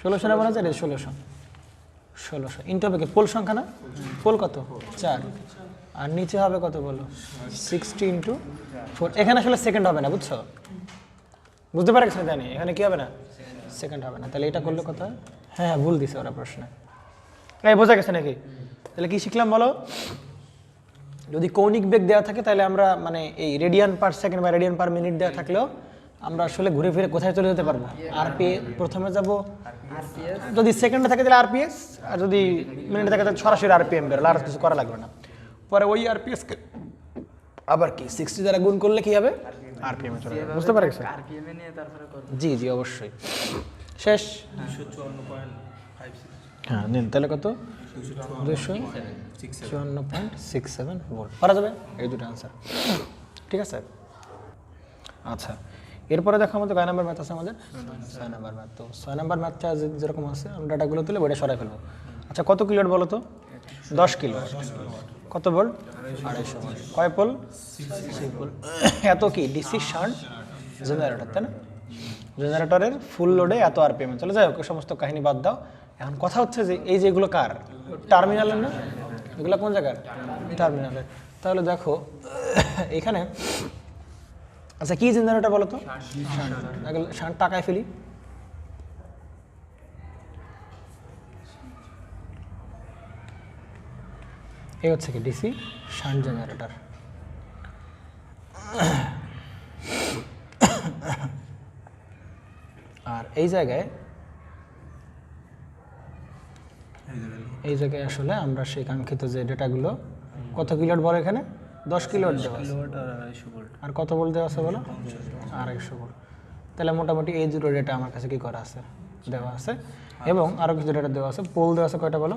1600 নেবো না? জেড 1600 ইন্টু হবে কি? পোল সংখ্যা না? পোল কত? 4। আর নিচে হবে কত বলো? 60 ইন্টু 4। এখানে আসলে সেকেন্ড হবে না, বুঝছো? বুঝতে পারে গেছে? জানি এখানে কি হবে না? সেকেন্ড হবে না। তাহলে এটা করলে কত হয়? হ্যাঁ, ভুল দিছে ওরা প্রশ্নে। এই বোঝা গেছে নাকি? তাহলে কি শিখলাম বলো? যদি কৌণিক বেগ দেওয়া থাকে তাহলে আমরা মানে এই রেডিয়ান পার সেকেন্ড বা রেডিয়ান পার মিনিট দেওয়া থাকলেও আমরা আসলে ঘুরে ফিরে কোথায় চলে যেতে পারবো? প্রথমে যাব, যদি সেকেন্ডে থাকে তাহলে আরপিএস, আর যদি মিনিটে থাকে তাহলে সরাসরি আরপিএম বেরোলো, আর কিছু করা লাগবে না। পরে ওই আরপিএসকে আবার কি 60 দ্বারা গুণ করলে কি হবে? আরপিএম এ চলে যাবে। বুঝতে পারছো? আরপিএম এ নিয়ে তারপরে করব। জি জি, অবশ্যই। শেষ 254.56। হ্যাঁ, নিন তাহলে কত? 254.67 ভোল্ট পারা যাবে। এই দুটো আনসার, ঠিক আছে? আচ্ছা, এরপরে দেখো আমাদের কয় নাম্বার ম্যাথ আছে? আমাদের 6 নাম্বার ম্যাথ। তো 6 নাম্বার ম্যাথটা যেরকম আছে আমরা ডাটাগুলো তুলে বইটা সরাই ফেলবো। আচ্ছা, কত কিলোয়াট বলো তো? 10 কিলো। কত ভোল্ট? 250 ভোল্ট। কয় পোল? 6 পোল। এত কি ডিসি শান্ট জেনারেটর, তাই না? জেনারেটরের ফুল লোডে এত আরপিএম চলে যায়। ওকে, সমস্ত কাহিনী বাদ দাও। এখন কথা হচ্ছে যে এই যেগুলো কার? টার্মিনালের না? এগুলো কোন জায়গার? টার্মিনালের। তাহলে দেখো এখানে, আচ্ছা কি জেনারেটর বলো তো? শান্ট টাকায় ফেলি। এই হচ্ছে কি ডিসি শান্ট জেনারেটর। আর এই জায়গায় আসলে আমরা সেই কাঙ্ক্ষিত যে ডেটাগুলো, কত কিলোয়াট বলো এখানে? 10 কিলোয়াট দেওয়া আছে। আর কত ভোল্ট দেওয়া আছে বলো? 250 ভোল্ট। তাহলে মোটামুটি এই দুটো ডেটা আমার কাছে কি করা আছে? দেওয়া আছে। এবং আরও কিছু ডেটা দেওয়া আছে। পোল দেওয়া আছে কয়টা বলো?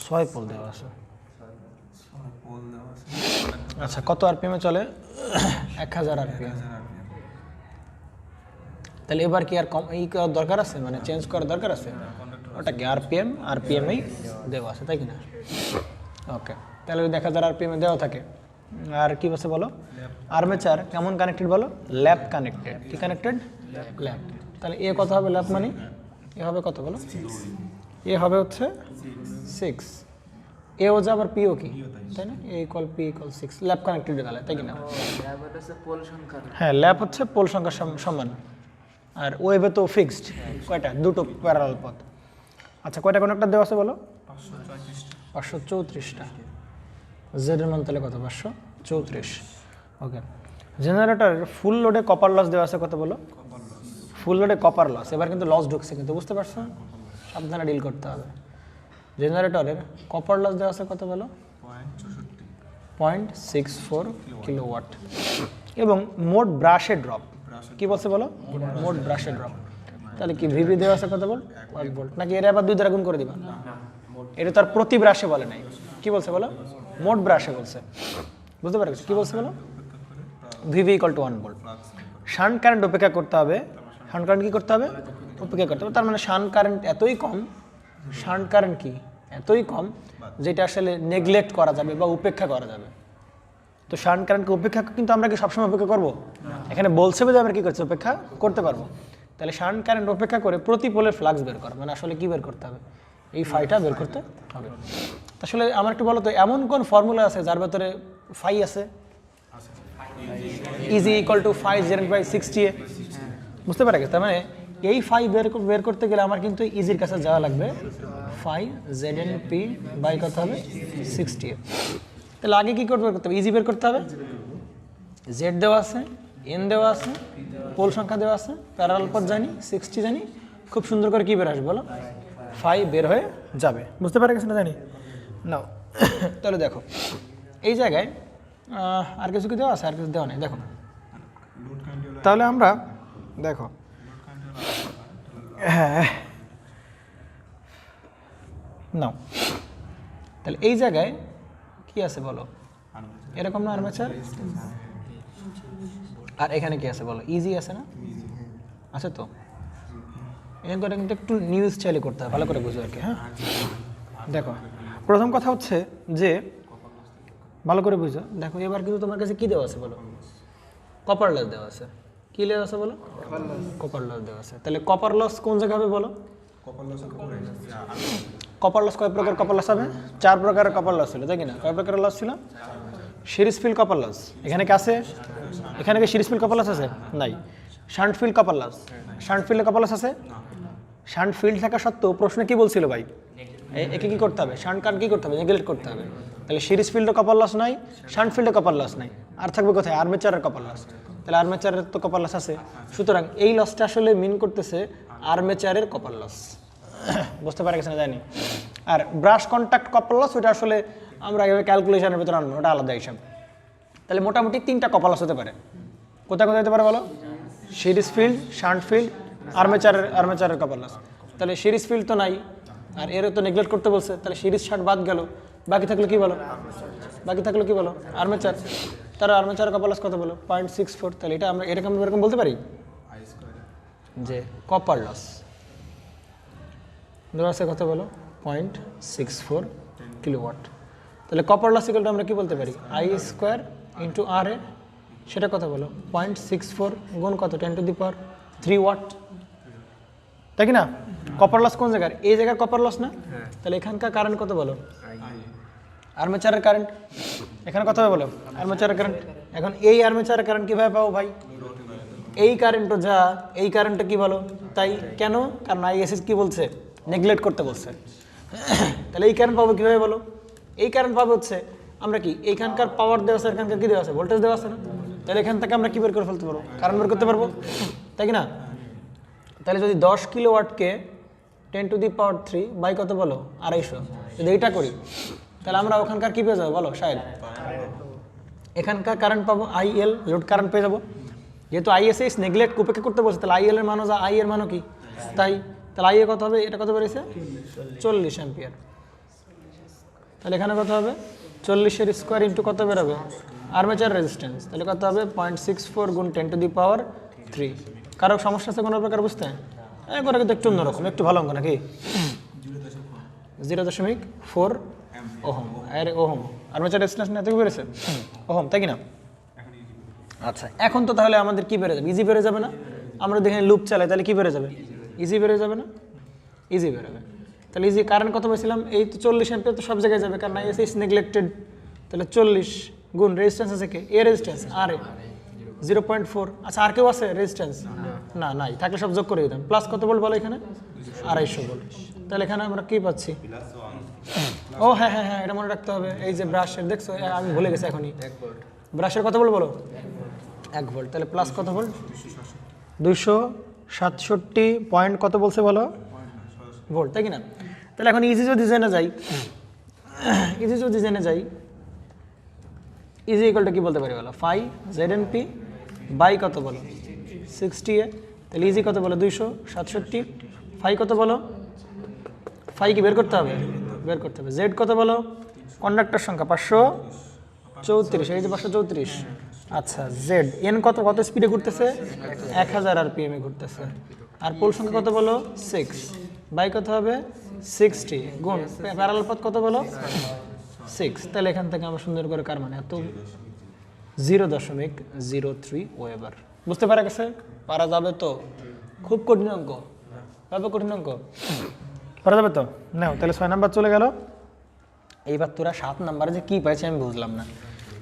6 পোল দেওয়া আছে। আচ্ছা, কত আরপিএম এ চলে? 1000 আরপিএম। তাহলে এবার কি আর কম এই করার দরকার আছে, মানে চেঞ্জ করার দরকার আছে? ওটা কি আরপিএমই দেওয়া আছে, তাই কি না? ওকে, তাহলে ওই 1000 আরপিএম এ দেওয়া থাকে। আর কি বলছে বলো? আর্মেচার কেমন কানেক্টেড বলো? ল্যাপ কানেক্টেড। কি কানেক্টেড? ল্যাপ। তাহলে এ কত হবে ল্যাপ মানে? এ হবে কত বলো? এ হবে হচ্ছে 6। এ ও যা, আবার পিও কি, তাই না? এ ইকুয়াল পি ইকুয়াল 6। ল্যাপ কানেক্টেড গেলে, তাই কি না? হ্যাঁ, ল্যাপ হচ্ছে পোল সংখ্যার সমান। আর ওয়েবে তো ফিক্সড কয়টা? দুটো প্যারালাল পথ। আচ্ছা, কয়টা কন্ডাক্টর দেওয়া আছে বলো? 534টা। জেড এর মান তাহলে কত? 534। ওকে, জেনারেটরের ফুল লোডে কপার লস দেওয়া আছে কত বলো? ফুল লোডে কপার লস। এবার কিন্তু লস ঢুকছে, কিন্তু বুঝতে পারছো? সাবধানে ডিল করতে হবে। জেনারেটরের কপার লস দেওয়া আছে কত বলো? 0.64 কিলোওয়াট। এবং মোট ব্রাশে ড্রপ কি বলছে বলো? মোট ব্রাশে ড্রপ। তাহলে কি ভিভি দেওয়া আছে কত ভোল্ট? 1 ভোল্ট। নাকি এর আবার 2 দ্বারা গুণ করে দিবা? এটা তার প্রতি ব্রাশে বলে নাই। কি বলছে বলো? মোট ব্রাশে বলছে। বুঝতে পারছো কি বলছে বলো? V V equal to 1 volt. Shunt current উপেক্ষা করতে হবে, শান্ট কারেন্ট কী করতে হবে, উপেক্ষা করতে হবে। তার মানে শান্ট কারেন্ট এতই কম, শান্ট কারেন্ট কি এতই কম যেটা আসলে নেগলেক্ট করা যাবে বা উপেক্ষা করা যাবে। তো শান্ট কারেন্টকে উপেক্ষা কিন্তু আমরা কি সবসময় উপেক্ষা করবো? এখানে বলছে যে আমরা কী করছি, উপেক্ষা করতে পারবো। তাহলে শান্ট কারেন্ট উপেক্ষা করে প্রতি পোলের ফ্লাক্স বের করা, মানে আসলে কী বের করতে হবে, এই ফাইটা বের করতে হবে। আসলে আমার একটু বলো তো, এমন কোন ফর্মুলা আছে যার ভেতরে ফাই আছে? E G equal to phi Z by 60A, বুঝতে পারা গেছে। তার মানে এই ফাই বের করতে গেলে আমার কিন্তু ইজির কাছে যাওয়া লাগবে, phi Z N P by কত হবে 60A। তাহলে আগে কী করতে হবে, ইজি বের করতে হবে, জেড দেওয়া আছে, এন দেওয়া আছে, পোল সংখ্যা দেওয়া আছে, প্যারালাল পথ জানি, 60 জানি, খুব সুন্দর করে কী বের আসবে বলো, ফাই বের হয়ে যাবে। বুঝতে পারা গেছে না জানি নাও। তাহলে দেখো এই জায়গায় আর কিছু কি দেওয়া আছে, আর কিছু দেওয়া নেই। দেখো তাহলে আমরা দেখো হ্যাঁ নাও, তাহলে এই জায়গায় কি আছে বলো, এরকম না আর্মেচার, আর এখানে কি আছে বলো, ইজি আছে না, আছে তো। এখানে করে কিন্তু একটু নিউজ চাইলে করতে হবে, ভালো করে বুঝো আর কি। হ্যাঁ দেখো প্রথম কথা হচ্ছে যে ভালো করে বুঝো, দেখো এবার কিন্তু তোমার কাছে কী দেওয়া আছে বলো, কপার লস দেওয়া আছে। কী দেওয়া আছে বলো, কপার লস দেওয়া আছে। তাহলে কপার লস কোন জায়গা হবে বলো, কপার লস কয় প্রকার কপার লস হবে, 4 প্রকারের কপার লস ছিল, তাই কি না? কয় প্রকারের লস ছিল, সিরিজ ফিল্ড কপার লস। এখানে কি আছে, এখানে কি সিরিজ ফিল্ড কপার লস আছে? নাই। Shunt field copper loss, shunt ফিল্ডে কপার লস আছে। শান্ট ফিল্ড থাকা সত্ত্বেও প্রশ্নে কি বলছিল ভাই, একে কী করতে হবে, শান্ট কারেন্ট কী করতে হবে, নেগলেক্ট করতে হবে। তাহলে সিরিজ ফিল্ডে কপার লস নাই, শান্ট ফিল্ডে কপার লস নাই, আর থাকবে কোথায়, আর্মেচারের কপার লস। তাহলে আর্মেচারের তো কপার লস আছে, সুতরাং এই লসটা আসলে মিন করতেছে আর্মেচারের কপার লস। বুঝতে পারা গেছে না জানি। আর ব্রাশ কন্ট্যাক্ট কপার লস ওটা আসলে আমরা এভাবে ক্যালকুলেশনের ভিতরে আনবো, ওটা আলাদা হিসাব। তাহলে মোটামুটি 3টা কপার লস হতে পারে। কোথায় কোথায় হতে পারে বলো, সিরিজ ফিল্ড, শান্ট ফিল্ড, আর্মেচারের কপার লস। তাহলে সিরিজ ফিল্ড তো নাই, আর এরও তো নেগলেক্ট করতে বলছে, তাহলে সিরিজ শান্ট বাদ গেল, বাকি থাকলো কি বলো, বাকি থাকলো কি বলো, আর্মেচার। তার আর্মেচারের কপার লস কত বলো, 0.64। তাহলে এটা আমরা এরকম বলতে পারি যে কপার লস দেওয়া আছে কত বলো, 0.64 কিলোওয়াট। তাহলে কপার লস ইকুয়াল টু আমরা কি বলতে পারি, I² ইন্টু RA, সেটা কত বলো, 0.64 গুণ কত, 10⁻³ ওয়াট, তাই কি না? কপার লস কোন জায়গার, এই জায়গার কপার লস না? তাহলে এখানকার কারেন্ট কত বলো, আর্মেচারের কারেন্ট, এখানে কত হবে বলো, আর্মেচারের কারেন্ট। এখন এই আর্মেচারের কারেন্ট কীভাবে পাবো ভাই, এই কারেন্টও যা, এই কারেন্টটা কি বলো তাই, কেন? কারণ ISS কি বলছে, নেগলেক্ট করতে বলছে। তাহলে এই কারেন্ট পাবো কীভাবে বলো, এই কারেন্ট পাবো হচ্ছে আমরা কি, এইখানকার পাওয়ার দেওয়া আছে, এখানকার কী দেওয়া আছে, ভোল্টেজ দেওয়া আছে না? তাহলে এখান থেকে আমরা কী বের করে ফেলতে পারবো, কারেন্ট বের করতে পারবো, তাই কি না? তাহলে যদি 10 কিলোওয়াটকে 10⁻³ বাই কত বলো, 250, যদি এইটা করি তাহলে আমরা ওখানকার কী পেয়ে যাবো বলো সাহেব, এখানকার কারেন্ট পাবো IL, লোড কারেন্ট পেয়ে যাবো। যেহেতু ISS নেগলেক্ট উপেক্ষা করতে বলছে, তাহলে IL এর মানও যা, I এর মানও কি তাই, তাহলে IA কত হবে, এটা কত বেরিয়েছে 40 অ্যাম্পিয়ার। তাহলে এখানে কত হবে, 40² ইন্টু কত বেরোবে, আর্মেচার রেজিস্ট্যান্স, তাহলে কত হবে 0.64 গুণ 10⁻³ কারো সমস্যা আছে কোনো প্রকার বুঝতে? একবার কিন্তু একটু অন্যরকম, একটু ভালো অঙ্ক নাকি, 0.4 ওহম, আরে ওহম আর্মেচার রেজিস্ট্যান্স না এত বেড়েছে ওহম, তাই কি না? আচ্ছা এখন তো তাহলে আমাদের কি বেড়ে যাবে, ইজি বেড়ে যাবে না? আমরা দেখে লুপ চালাই তাহলে কি বেড়ে যাবে, ইজি বেড়ে যাবে না, ইজি বেরোবে। তাহলে ইজি কারেন্ট কত পেয়েছিলাম, এই তো 40 অ্যাম্পিয়ার তো সব জায়গায় যাবে, কারণ ISS নেগলেক্টেড। তাহলে 40 গুণ রেজিস্ট্যান্স আছে কে, এ রেজিস্ট্যান্স, আর 0.4। আচ্ছা আর কেউ আছে রেজিস্ট্যান্স, না নাই, থাকলে সব যোগ করে দিতাম। প্লাস কত ভোল্ট বলো এখানে, 250 ভোল্ট। তাহলে এখানে আমরা কি পাচ্ছি, ও হ্যাঁ হ্যাঁ হ্যাঁ এটা মনে রাখতে হবে, এই যে ব্রাশের দেখছো, আমি ভুলে গেছি এখনই, ব্রাশের কত ভোল্ট বলো, 1 ভোল্ট। তাহলে প্লাস কত ভোল্ট, 267 পয়েন্ট কত বলছে বলো ভোল্ট, তাই কি না? তাহলে এখন ইজি যদি জেনে যাই, ইজি যদি জেনে যাই, ইজি ইকুয়ালটা কি বলতে পারি বলো, ফাই ZNP বাই কত বলো 60A। তাহলে ইজি কত বলো 267, ফাই কত বলো, ফাই কি বের করতে হবে, বের করতে হবে। জেড কত বলো, কন্ডাক্টর সংখ্যা 534, এই যে 534, আচ্ছা জেড এন কত কত স্পিডে ঘুরতেছে 1000 আরপিএম এ ঘুরতেছে আর পোল সংখ্যা কত বলো 6 বাই কত হবে 60 গুণ প্যারালাল পথ কত বলো 6 তাহলে এখান থেকে আমরা সুন্দর করে কার মানে এত 0.03 ওয়েবার বুঝতে পারা গেছে পারা যাবে তো খুব কঠিন অঙ্ক পাবে কঠিন অঙ্ক পারা যাবে তো নাও তাহলে 6 নাম্বার চলে গেল এইবার তোরা 7 নাম্বারে যে কি পাইছে আমি বুঝলাম না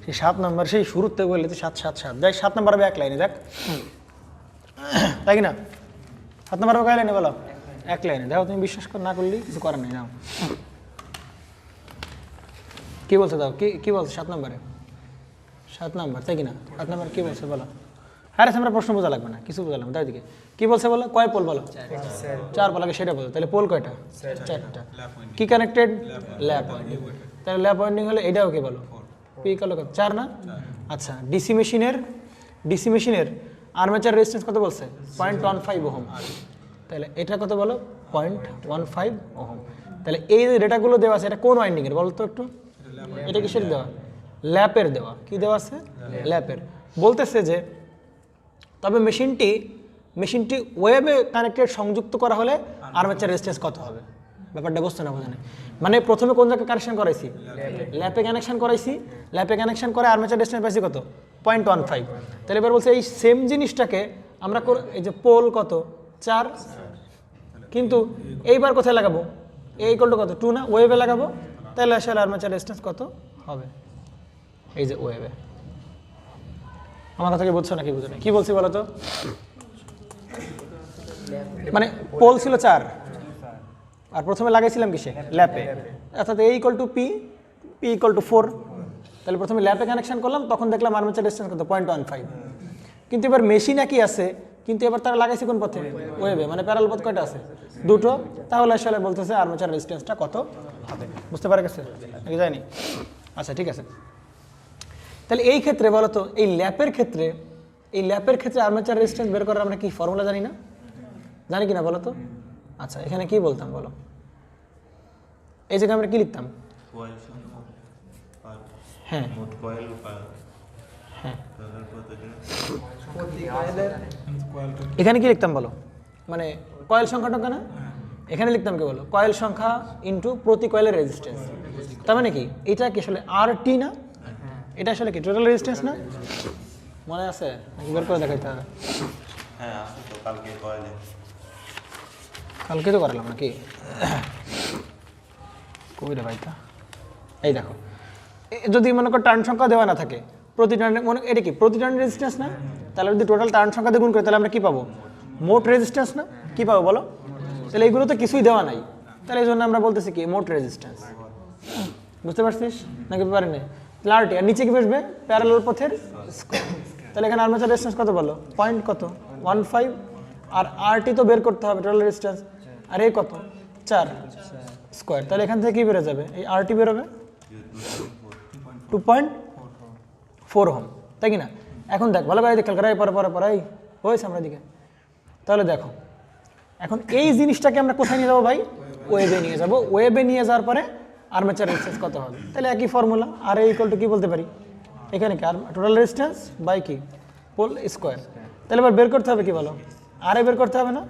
সেই 7 নাম্বার সেই শুরুতে বললে তো 7 7 7 দেখ 7 নাম্বার হবে এক লাইনে দেখ তাই কি না 7 নাম্বার হবে কয় লাইনে বলো এক লাইনে দেখো তুমি বিশ্বাস কর না করলি কিছু করার নেই নাও কি বলছো দাও কি বলছো 7 নাম্বারে 7 নাম্বার তাই কি না 7 নাম্বার কি বলছে বলো আরে আমরা প্রশ্ন বোঝা লাগবে না কিছু বোঝা লাগবে তাই দিকে কি বলছে বলো কয় পোল বলো 4 পোল আগে সেটা বলো তাহলে পোল কয়টা 4টা কি কানেক্টেড ল্যাপ ওয়াইন্ডিং তাহলে ল্যাপ ওয়াইন্ডিং হলে এটাও কি বলো পি কত 4 না আচ্ছা ডিসি মেশিনের আর্মেচার রেজিস্ট্যান্স কত বলছে 0.15 ওহম তাহলে এটা কত বলো 0.15 ওহম তাহলে এই যে ডেটাগুলো দেওয়া আছে এটা কোন ওয়াইন্ডিং এর বলো তো একটু এটা কিসের দেওয়া ল্যাপের দেওয়া কি দেওয়া আছে ল্যাপের বলতেছে যে তবে মেশিনটি ওয়েবে কানেক্টেড সংযুক্ত করা হলে আর্মেচার রেজিস্ট্যান্স কত হবে ব্যাপারটা বুঝতে না বোঝেন মানে প্রথমে কোন জায়গায় কানেকশন করাইছি ল্যাপে কানেকশন করাইছি ল্যাপে কানেকশন করে আর্মেচার রেজিস্ট্যান্স পাইছি কত 0.15 তাহলে এবার বলছে এই সেম জিনিসটাকে আমরা এই যে পোল কত 4 কিন্তু এইবার কোথায় লাগাবো এই ইকুয়াল টু কত 2 না ওয়েবে লাগাবো তাহলে আসলে আর্মেচার রেজিস্ট্যান্স কত হবে এই যে ওয়েবে আমার কথা কি বুঝছো না কি বুঝো না কি বলছি বলো তো মানে পোল ছিল 4 আর প্রথমে লাগাইছিলাম কিসে ল্যাপে অর্থাৎ A equal to P equal to 4 তাহলে প্রথমে ল্যাপে কানেকশন করলাম তখন দেখলাম আর্মেচার রেজিস্ট্যান্স কত 0.15 কিন্তু এবার মেশিন একই আছে কিন্তু এবার তারা লাগাইছে কোন পথে ওয়েবে মানে প্যারালাল পথ কয়টা আছে দুটো তাহলে আসলে বলতেছে আর্মেচার রেজিস্ট্যান্সটা কত হবে বুঝতে পারা গেছে নাকি যায়নি আচ্ছা ঠিক আছে তাহলে এই ক্ষেত্রে বলো তো এই ল্যাপের ক্ষেত্রে আর্মেচার রেজিস্ট্যান্স বের করার আমরা কি ফর্মুলা জানি না জানি কিনা বলো তো আচ্ছা এখানে কি বলতাম বলো এই জায়গায় আমরা কি লিখতাম হ্যাঁ হ্যাঁ এখানে কি লিখতাম বলো মানে কয়েল সংখ্যাটা কেন এখানে লিখতাম কি বলো কয়েল সংখ্যা ইনটু প্রতি কয়েলের রেজিস্ট্যান্স তার মানে কি এটা কি আসলে আরটি না এটা আসলে কি টোটাল রেজিস্ট্যান্স না মনে আছে নাকি বের করে দেখাইতে হবে হ্যাঁ আছে তো কালকে তো করালাম নাকি কই রে ভাইটা এই দেখো যদি মনে করো টার্ন সংখ্যা দেওয়া না থাকে প্রতি টার্নে মনে এটা কি প্রতি টার্ন রেজিস্ট্যান্স না তাহলে যদি টোটাল টার্ন সংখ্যা দিয়ে গুণ করি তাহলে আমরা কি পাবো মোট রেজিস্ট্যান্স না কি পাবো বলো তাহলে এইগুলো তো কিছুই দেওয়া নাই তাহলে এই জন্য আমরা বলতেছি কি মোট রেজিস্ট্যান্স বুঝতে পারছিস নাকি পারিনি লার্টি আর নিচে কি বসবে প্যারালাল পথের তাহলে এখানে আর্মেচার রেজিস্ট্যান্স কত বলো পয়েন্ট কত 15 আর আরটি তো বের করতে হবে টোটাল রেজিস্ট্যান্স আর এই কত 4 স্কয়ার তাহলে এখান থেকে কি বের যাবে এই আরটি বের হবে 2.4 ওহম তাই কি না এখন দেখ ভালো করে খেয়াল করাই পরে এই হয়েছে আমরা দিকে তাহলে দেখো এখন এই জিনিসটাকে আমরা কোথায় নিয়ে যাবো ভাই ওয়েবে নিয়ে যাবো ওয়েবে নিয়ে যাওয়ার পরে আর্মেচার রেজিস্ট্যান্স কত হবে তাহলে একই formula R A equal to কি বলতে পারি এখানে কি আর টোটাল রেজিস্ট্যান্স বাই কি পোল স্কয়ার তাহলে এবার বের করতে হবে কি বলো আর এ বের করতে হবে না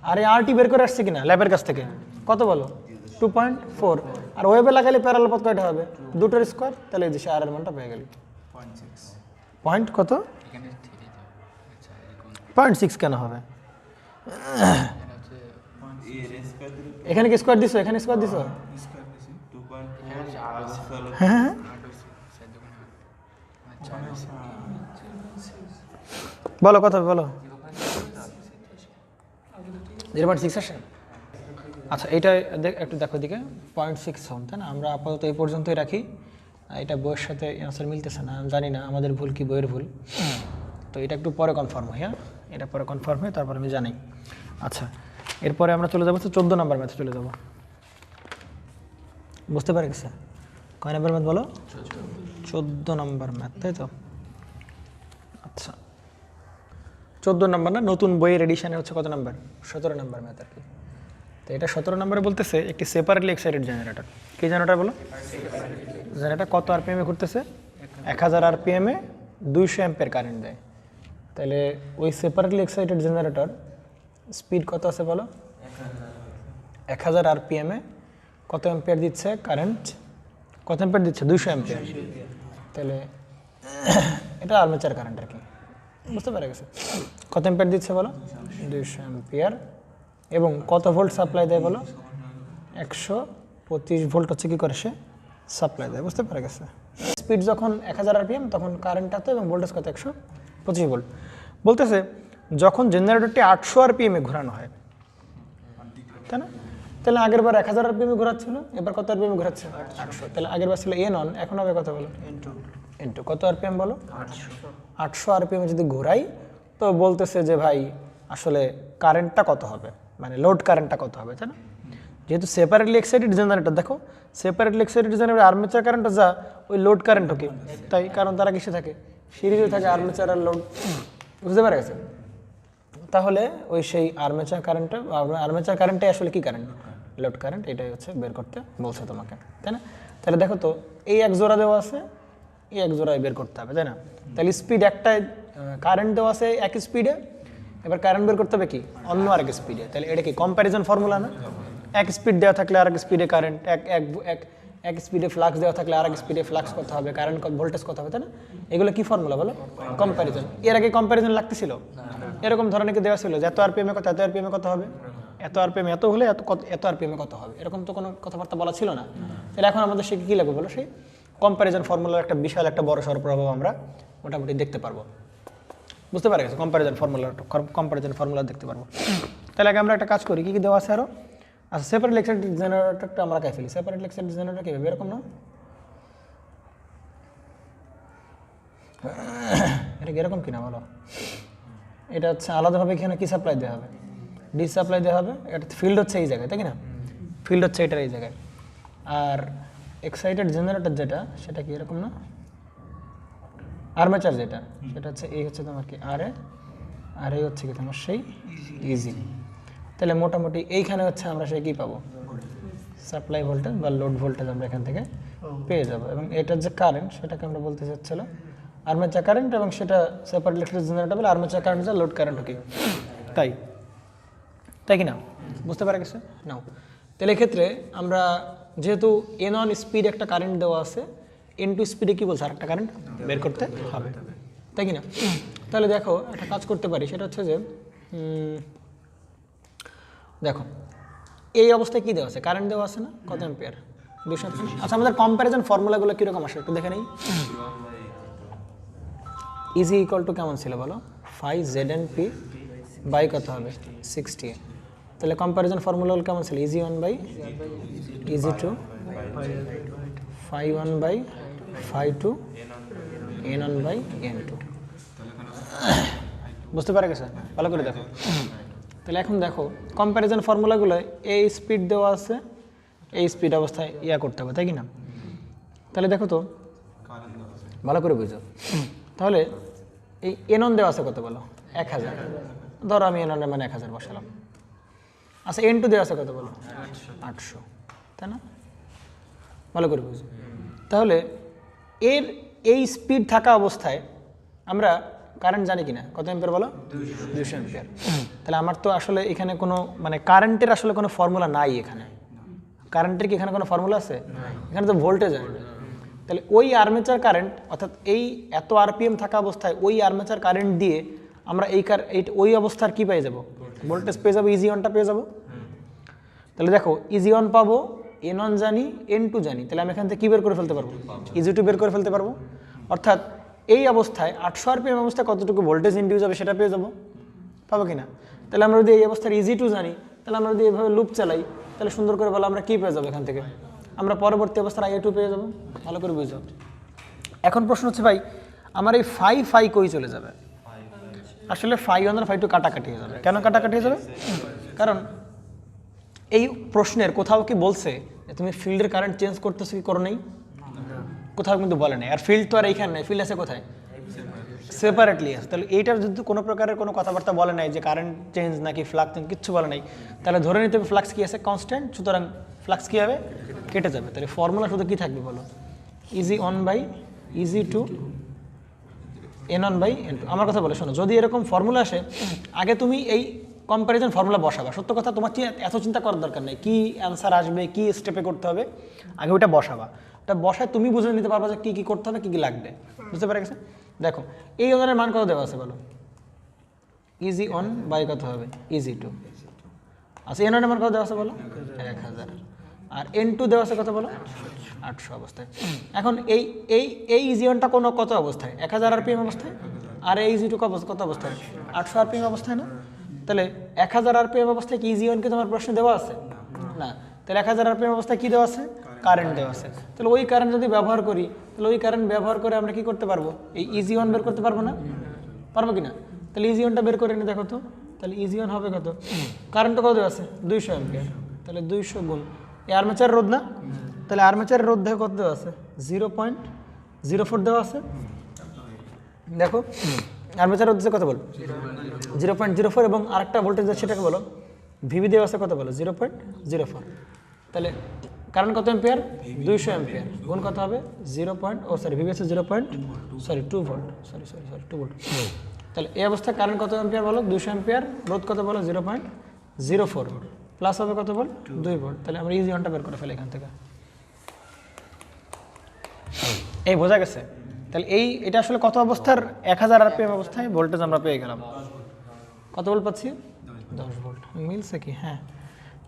আর এই আরটি বের করে আসছে কিনা ল্যাবের কাছ থেকে কত বলো 2.4 আর ওয়েবে লাগালে প্যারালাল পথ কয়টা হবে দুটোর স্কয়ার তাহলে এই যে আর এর মানটা পেয়ে গেল 0.6 পয়েন্ট কত 0.6 কেন হবে এখানে কি স্কয়ার দিছো এখানে স্কয়ার দিছো হ্যাঁ বলো কথা বলো 0.6 আসে আচ্ছা এটা একটু দেখো দিকে 0.6 ওহম তাই না আমরা আপাতত এই পর্যন্তই রাখি এটা বইয়ের সাথে অ্যান্সার মিলতেছে না আমি জানি না আমাদের ভুল কি বইয়ের ভুল তো এটা একটু পরে কনফার্ম হয় হ্যাঁ এটা পরে কনফার্ম হয় তারপর আমি জানি আচ্ছা এরপরে আমরা চলে যাবো 14 নম্বর ম্যাথে চলে যাব বুঝতে পারে গেছে কয় নম্বর ম্যাথ বলো 14 নম্বর ম্যাথ তাই তো আচ্ছা 14 নম্বর না নতুন বইয়ের এডিশনে হচ্ছে কত নম্বর 17 নম্বর ম্যাথ আর কি তো এটা 17 নম্বরে বলতেছে একটি সেপারেটলি এক্সাইটেড জেনারেটর কি জেনারেটর বলো জেনারেটর কত আরপিএম এ ঘুরতেছে 1000 আরপিএম এ 200 অ্যাম্পিয়ার কারেন্ট দেয়, তাহলে ওই সেপারেটলি এক্সাইটেড জেনারেটর স্পিড কত আছে বলো? 1000 আরপিএমে কত অ্যাম্পিয়ার দিচ্ছে কারেন্ট? কত অ্যাম্পিয়ার দিচ্ছে? 200 অ্যাম্পিয়ার। তাহলে এটা আর্মেচার কারেন্ট আর কি, বুঝতে পেরে গেছে? কত অ্যাম্পিয়ার দিচ্ছে বলো? 200 অ্যাম্পিয়ার। এবং কত ভোল্ট সাপ্লাই দেয় বলো? 125 ভোল্ট হচ্ছে কি করে সে সাপ্লাই দেয়, বুঝতে পেরে গেছে? স্পিড যখন 1000 আরপিএম তখন কারেন্টটা তো এবং ভোল্টেজ কত? 125 ভোল্ট। বলতেছে যখন জেনারেটরটি 800 আরপিএমে ঘোরানো হয়, তাই না? তাহলে আগের বার 1000 আরপিএমে ঘোরাচ্ছিল, এবার কত আরপিএমে ঘোরাচ্ছে? 800। তাহলে আগের বার ছিল এন অন, এখন হবে কত বলো? ইনটু কত আরপিএম বলো? 800 আরপিএমে যদি ঘোরাই তো বলতেছে যে ভাই আসলে কারেন্টটা কত হবে, মানে লোড কারেন্টটা কত হবে, তাই না? যেহেতু সেপারেটলি এক্সাইটেড জেনারেটর, দেখো সেপারেটলি এক্সাইটেড জেনারেটর আর্মেচার কারেন্টটা যা ওই লোড কারেন্টও কি তাই, কারণ তারা কিসে থাকে? সিরিজে থাকে আর্মেচার আর লোড, বুঝতে পারা গেছে? তাহলে ওই সেই আর্মেচার কারেন্টে আসলে কি কারেন্ট? Load current. এটাই হচ্ছে বের করতে বলছে তোমাকে, তাই না? তাহলে দেখো তো এই এক জোড়া দেওয়া আছে, এই এক জোড়ায় বের করতে হবে, তাই না? তাহলে স্পিড একটাই, কারেন্ট দেওয়া আছে এক স্পিডে, এবার কারেন্ট বের করতে হবে কি অন্য আরেক স্পিডে। তাহলে এটা কি কম্প্যারিজন ফর্মুলা না? এক স্পিড দেওয়া থাকলে আরেক স্পিডে কারেন্ট, এক স্পিডে ফ্লাক্স দেওয়া থাকলে আরেক স্পিডে ফ্লাক্স কত হবে, কারেন্ট ভোল্টেজ কত হবে, তাই না? এগুলো কি ফর্মুলা বলো? কম্প্যারিজন। এর আগে কম্প্যারিজন লাগতেছিল? এরকম ধরনের কি দেওয়া ছিল যে এত আরপিএমে কত, এত আরপিএমে কত হবে, এত আরপিএম এত হলে এত আরপিএমে কত হবে, এরকম তো কোনো কথাবার্তা বলা ছিল না। তাহলে এখন আমাদের সে কী লাগবে বলো? সেই কম্প্যারিজন ফর্মুলার একটা বিশাল একটা বড় সড় প্রভাব আমরা মোটামুটি দেখতে পারবো, বুঝতে পারা গেছে? কম্প্যারিজন ফর্মুলা দেখতে পারবো। তাহলে আগে আমরা একটা কাজ করি, কী দেওয়া আছে আরও? আচ্ছা, সেপারেটলি এক্সাইটেড জেনারেটরটা আমরা কাই ফেলি। সেপারেটলি এক্সাইটেড জেনারেটর কীভাবে? এরকম না, এটা কি এরকম কিনা বলো? এটা হচ্ছে আলাদাভাবে এখানে কী সাপ্লাই দেওয়া হবে? ডিসি সাপ্লাই দেওয়া হবে। এটা ফিল্ড হচ্ছে এই জায়গায়, তাই কি না? ফিল্ড হচ্ছে এটার এই জায়গায়। আর এক্সাইটেড জেনারেটর যেটা, সেটা কি এরকম না? আর্মেচার যেটা, সেটা হচ্ছে এই হচ্ছে তোমার কি আর এই হচ্ছে কি তোমার সেই ইজি। তাহলে মোটামুটি এইখানে হচ্ছে আমরা সেই কী পাবো? সাপ্লাই ভোল্টেজ বা লোড ভোল্টেজ আমরা এখান থেকে পেয়ে যাবো। এবং এটার যে কারেন্ট সেটাকে আমরা বলতে চাচ্ছিল আর্মেচার কারেন্ট, এবং সেটা সেপারেটলি এক্সাইটেড জেনারেটর বলে আর্মেচার কারেন্ট যা লোড কারেন্ট কি তাই, তাই কি না? বুঝতে পারা গেছে? নাও তাহলে এক্ষেত্রে আমরা যেহেতু এন অন স্পিড একটা কারেন্ট দেওয়া আছে, এন টু স্পিডে কী বলছে আরেকটা কারেন্ট বের করতে হবে, তাই কি না? তাহলে দেখো একটা কাজ করতে পারি, সেটা হচ্ছে যে দেখো এই অবস্থায় কী দেওয়া আছে? কারেন্ট দেওয়া আছে না? কত অ্যাম্পিয়ার? 200 অ্যাম্পিয়ার। আচ্ছা, আমাদের কম্প্যারিজন ফর্মুলাগুলো কীরকম আসে একটু দেখে নেই। ইজি ইকুয়াল টু কেমন ছিল বলো? 5ZNP বাই কত হবে? 60। তাহলে কম্প্যারিজন ফর্মুলাগুলো কেমন ছিল? E G 1 by E G 2, phi 1 by phi 2, n1 by n2। বুঝতে পারা গেছে? ভালো করে দেখো। তাহলে এখন দেখো কম্প্যারিজন ফর্মুলাগুলো, এই স্পিড দেওয়া আছে, এই স্পিড অবস্থায় করতে হবে, তাই কি না? তাহলে দেখো তো ভালো করে বুঝো। তাহলে এই n1 দেওয়া আছে কত বলো? 1000। ধরো আমি n1 মানে 1000 বসালাম। আচ্ছা, n2 দেওয়া আছে কত বলো? 800, তাই না? ভালো করে বুঝো। তাহলে এই স্পিড থাকা অবস্থায় আমরা কারেন্ট জানি কিনা কত অ্যাম্পিয়ার বলো? 200 অ্যাম্পিয়ার। তাহলে আমার তো আসলে এখানে কোনো মানে কারেন্টের আসলে কোনো ফর্মুলা নাই এখানে। কারেন্টের কি এখানে কোনো ফর্মুলা আছে? এখানে তো ভোল্টেজ আছে। তাহলে ওই আর্মেচার কারেন্ট, অর্থাৎ এই এত আরপিএম থাকা অবস্থায় ওই আর্মেচার কারেন্ট দিয়ে আমরা ওই অবস্থার কি পেয়ে যাব? ভোল্টেজ পেয়ে যাবো, ইজি ওয়ানটা পেয়ে যাবো। তাহলে দেখো ইজি ওয়ান পাবো, n1 জানি, n2 জানি। তাহলে আমি এখান থেকে কী বের করে ফেলতে পারবো? ইজি টু বের করে ফেলতে পারবো। অর্থাৎ এই অবস্থায় 800 আরপিএম অবস্থায় কতটুকু ভোল্টেজ ইন্ডিউস হবে সেটা পেয়ে যাবো, পাবো কিনা? তাহলে আমরা যদি এই অবস্থার ইজি টু জানি, তাহলে আমরা যদি এভাবে লুপ চালাই, তাহলে সুন্দর করে বলো আমরা কী পেয়ে যাবো এখান থেকে? আমরা পরবর্তী অবস্থার IA2 পেয়ে যাবো। ভালো করে বুঝো। এখন প্রশ্ন হচ্ছে ভাই আমার এই ফাই কই চলে যাবে? আসলে phi 1 আর phi 2 কাটাকাটি হয়ে যাবে। কেন কাটাকাটি হয়ে যাবে? কারণ এই প্রশ্নের কোথাও কি বলছে যে তুমি ফিল্ডের কারেন্ট চেঞ্জ করতেছো কি করো নেই? কোথাও কিন্তু বলে নেই। আর ফিল্ড তো আর এইখানে নেই, ফিল্ড আছে কোথায়? সেপারেটলি আছে। তাহলে এইটার যদি কোনো প্রকারের কোনো কথাবার্তা বলে নাই যে কারেন্ট চেঞ্জ নাকি ফ্লাক্স চেঞ্জ, কিচ্ছু বলে নাই, তাহলে ধরে নিতে হবে ফ্লাক্স কি আছে? কনস্ট্যান্ট। সুতরাং ফ্লাক্স কী হবে? কেটে যাবে। তাহলে ফর্মুলা শুধু কী থাকবে বলো? E G 1 by E G 2 N1/N2। আমার কথা বলে শোনো, যদি এরকম ফর্মুলা আসে আগে তুমি এই কম্প্যারিজন ফর্মুলা বসাবা। সত্য কথা, তোমার এত চিন্তা করার দরকার নেই কী অ্যান্সার আসবে, কী স্টেপে করতে হবে, আগে ওটা বসাবা। ওটা বসায় তুমি বুঝে নিতে পারবা যে কী কী করতে হবে, কী কী লাগবে। বুঝতে পেরে গেছে? দেখো এই ওজনের মান কত দেওয়া আছে বলো? EG1 বাই কত হবে? EG2। আচ্ছা N1 এর মান কত দেওয়া আছে বলো? 1000। আর N2 দেওয়া আছে কত বলো? 800 অবস্থায়। এখন এই EG1টা কত অবস্থায়? 1000 RPM অবস্থায়। আর এই EG2 কত অবস্থায়? 800 RPM অবস্থায় না? তাহলে 1000 RPM অবস্থায় কি EG1 কে তোমার প্রশ্নে দেওয়া আছে? না। তাহলে 1000 RPM অবস্থায় কি দেওয়া আছে? কারেন্ট দেওয়া আছে। তাহলে ওই কারেন্ট যদি ব্যবহার করি, তাহলে ওই কারেন্ট ব্যবহার করে আমরা কি করতে পারবো? এই EG1 বের করতে পারবো না? পারবো কি না? তাহলে EG1টা বের করে নি, দেখো তো। তাহলে EG1 হবে কত? কারেন্ট কত দেওয়া আছে? 200 অ্যাম্পিয়ার। তাহলে 200 গুণ এই আর্মেচার রোধ না? তাহলে আর্মেচারের রোধ দেখো কত দেওয়া আছে? 0.04 দেওয়া আছে। দেখো আর্মেচার রোধ কত বল? 0.04। এবং আরেকটা ভোল্টেজ সেটাকে বলো ভিভি দেওয়া আছে কত বলো? 0.04। তাহলে কারেন্ট কত অ্যাম্পিয়ার? 200 অ্যাম্পিয়ার। গুণ কত হবে? ভিভি আছে 2 ভোল্ট। Sorry 2 volt. তাহলে এই অবস্থায় কারেন্ট কত অ্যাম্পিয়ার বলো? 200 অ্যাম্পিয়ার। রোধ কত বলো? 0.04 প্লাস হবে কত বল? 2 ভোল্ট। তাহলে আমরা EG1টা বের করে ফেলি এখান থেকে। এই বোঝা গেছে? তাহলে এটা আসলে কত অবস্থার? 1000 RPM অবস্থায় ভোল্টেজ আমরা পেয়ে গেলাম। কত ভোল্ট পাচ্ছি? 10 ভোল্ট। মিলছে কি? হ্যাঁ।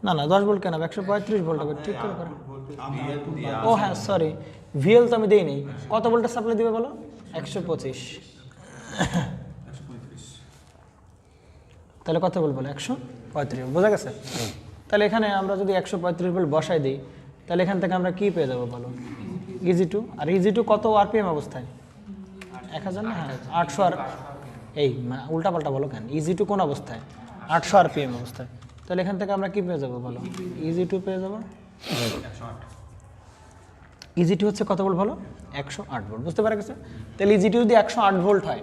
না 10 ভোল্ট কেন? 135 ভোল্ট হবে। ঠিক করে করো। ও হ্যাঁ সরি, VL তো আমি দেইনি। কত ভোল্টের সাপ্লাই দিবে বলো? 125। তাহলে কত ভোল্ট বলো? 135। বোঝা গেছে? তাহলে এখানে আমরা যদি 135 ভোল্ট বসাই দিই, তাহলে এখান থেকে আমরা কি পেয়ে যাবো বলো? EG2। আর EG2 কত RPM অবস্থায়? 1000 না? হ্যাঁ 800। আর এই উল্টাপাল্টা বলো কেন? EG2 কোন অবস্থায়? 800 RPM অবস্থায়। তাহলে এখান থেকে আমরা কি পেয়ে যাবো বলো? EG2 পেয়ে যাবো। EG2 হচ্ছে কত ভোল্ট বলো? 108 ভোল্ট। বুঝতে পারা গেছে? তাহলে EG2 যদি 108 ভোল্ট হয়,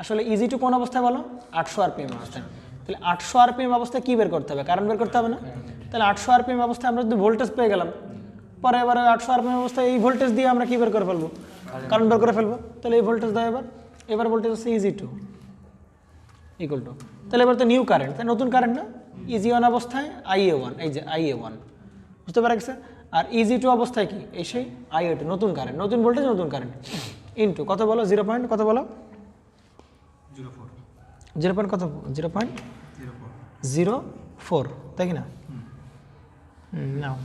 আসলে EG2 কোন অবস্থায় বলো? 800 RPM অবস্থায়। তাহলে 800 RPM অবস্থায় কি বের করতে হবে? কারেন্ট বের করতে হবে না? তাহলে 800 RPM অবস্থায় আমরা যদি ভোল্টেজ পেয়ে গেলাম, পরে এবারে 800 RPM অবস্থায় এই ভোল্টেজ দিয়ে আমরা কি বের করে ফেলবো? কারেন্ট বের করে ফেলবো। তাহলে এই ভোল্টেজ দাও এবার ভোল্টেজ হচ্ছে EG2 ইকুয়াল টু, তাহলে এবার তো নিউ কারেন্ট, তাই নতুন কারেন্ট না? EG1 অবস্থায় IA1, এই যে IA1। বুঝতে পারা গেছে? আর EG2 অবস্থায় কি? এই সেই IA2, নতুন কারেন্ট, নতুন ভোল্টেজ, নতুন কারেন্ট। ইনটু কত বলো? 0. কত বলো? 0. কত? 0.04, তাই কি না? নাও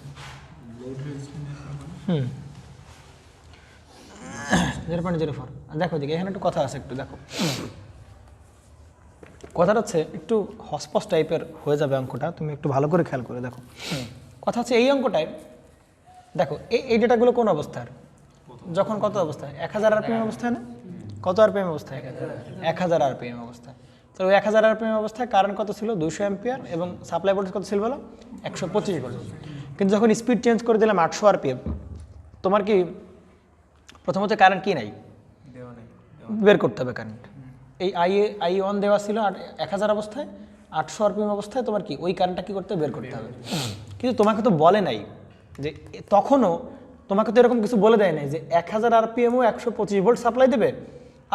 0.04। দেখো দিকে এখানে একটু কথা আছে, একটু দেখো। কথাটা হচ্ছে একটু হসপস টাইপের হয়ে যাবে অঙ্কটা, তুমি একটু ভালো করে খেয়াল করে দেখো। কথা হচ্ছে এই অঙ্কটায় দেখো এই ডেটাগুলো কোন অবস্থার? যখন কত অবস্থায়? 1000 RPM অবস্থায় না? কত RPM অবস্থায়? 1000 RPM অবস্থায়। তো 1000 RPM অবস্থায় কারেন্ট কত ছিল? 200 অ্যাম্পিয়ার। এবং সাপ্লাই ভোল্টেজ কত ছিল বলো? 125 ভোল্ট। কিন্তু যখন স্পিড চেঞ্জ করে দিলাম 800 RPM, তোমার কি প্রথমত কারেন্ট কি নাই? বের করতে হবে কারেন্ট। এই IA1 দেওয়া ছিল 1000 অবস্থায়, 800 RPM অবস্থায় তোমার কি ওই কারেন্টটা কি করতে হবে? বের করতে হবে। কিন্তু তোমাকে তো বলে নাই যে, তখনও তোমাকে তো এরকম কিছু বলে দেয় নাই যে 1000 RPM ও 125 ভোল্ট সাপ্লাই দেবে।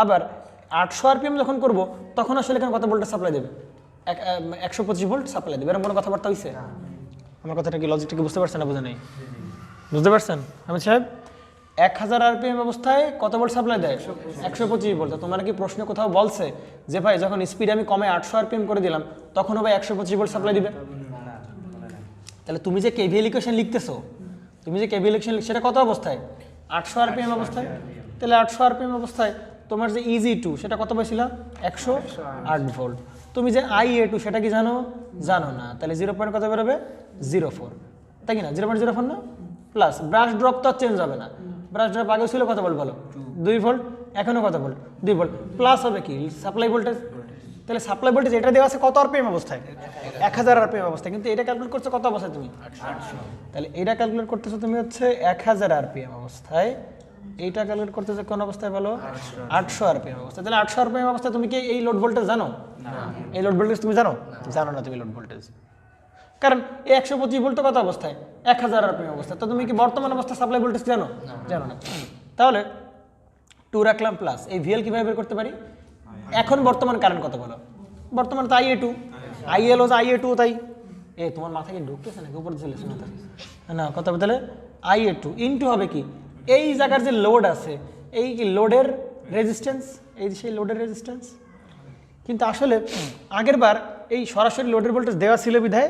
আবার 800 RPM যখন করবো তখন আসলে এখানে কত ভোল্টের সাপ্লাই দেবে? 125 ভোল্ট সাপ্লাই দেবে। এরকম কোনো কথাবার্তা হয়েছে? আমার কথাটা কি, লজিকটা কি বুঝতে পারছেন না? বুঝে নেই? বুঝতে পারছেন আমি সাহেব? 1000 RPM অবস্থায় কত ভোল্ট সাপ্লাই দেয়? 125 ভোল্ট। তোমার কি প্রশ্ন কোথাও বলছে যে ভাই যখন স্পিড আমি কমে 800 RPM করে দিলাম তখন ভাই 125 ভোল্ট সাপ্লাই দিবে? তাহলে তুমি যে KVL ইকুয়েশন লিখতেছো, সেটা কত অবস্থায়? 800 RPM অবস্থায়। তাহলে 800 RPM অবস্থায় তোমার যে EG2 সেটা কত পাইছিল? 108 ভোল্ট। তুমি যে IA2 সেটা কি জানো? জানো না। তাহলে 0. কত বেরোবে? 04, তাই কি না? 0.04 না? প্লাস ব্রাশ ড্রপ তো চেঞ্জ হবে না। ব্রাশ ড্রপ আগে ছিল কত ভোল্ট বলো? 2 ভোল্ট। এখনো কত ভোল্ট? 2 ভোল্ট। প্লাস হবে কি? Supply voltage. তাহলে সাপ্লাই ভোল্টেজ এটা দেওয়া আছে কত RPM অবস্থায়? 1000 RPM অবস্থায়। কিন্তু এটা ক্যালকুলেট করছো কত অবস্থায় তুমি? 800। তাহলে এটা ক্যালকুলেট করতেছো তুমি হচ্ছে 1000 RPM অবস্থায়। এইটা ক্যালকুলেট করতেছো কোন অবস্থায় বলো? 800 RPM অবস্থায়। তাহলে 800 RPM অবস্থায় তুমি কি এই লোড ভোল্টেজ জানো? এই লোড ভোল্টেজ তুমি জানো? জানো না তুমি লোড ভোল্টেজ। কারণ এই 125 ভোল্ট কত অবস্থায়? 1000 RPM অবস্থায়। তো তুমি কি বর্তমান অবস্থায় সাপ্লাই ভোল্টেজ জানো? জানো না। তাহলে 2 রাখলাম প্লাস এই ভিএল কিভাবে বের করতে পারি এখন বর্তমান কারেন্ট কত বলো বর্তমান তো IA2 IL হচ্ছে IA2 তাই তোমার মাথায় কি ঢুকতেছে নাকি উপরে চলে এসে মাথা না কত বদলে IA2 ইনটু হবে কি এই জায়গার যে লোড আছে এই কি লোডের রেজিস্ট্যান্স এই সেই লোডের রেজিস্ট্যান্স কিন্তু আসলে আগের বার এই সরাসরি লোডের ভোল্টেজ দেওয়া ছিল বিধায়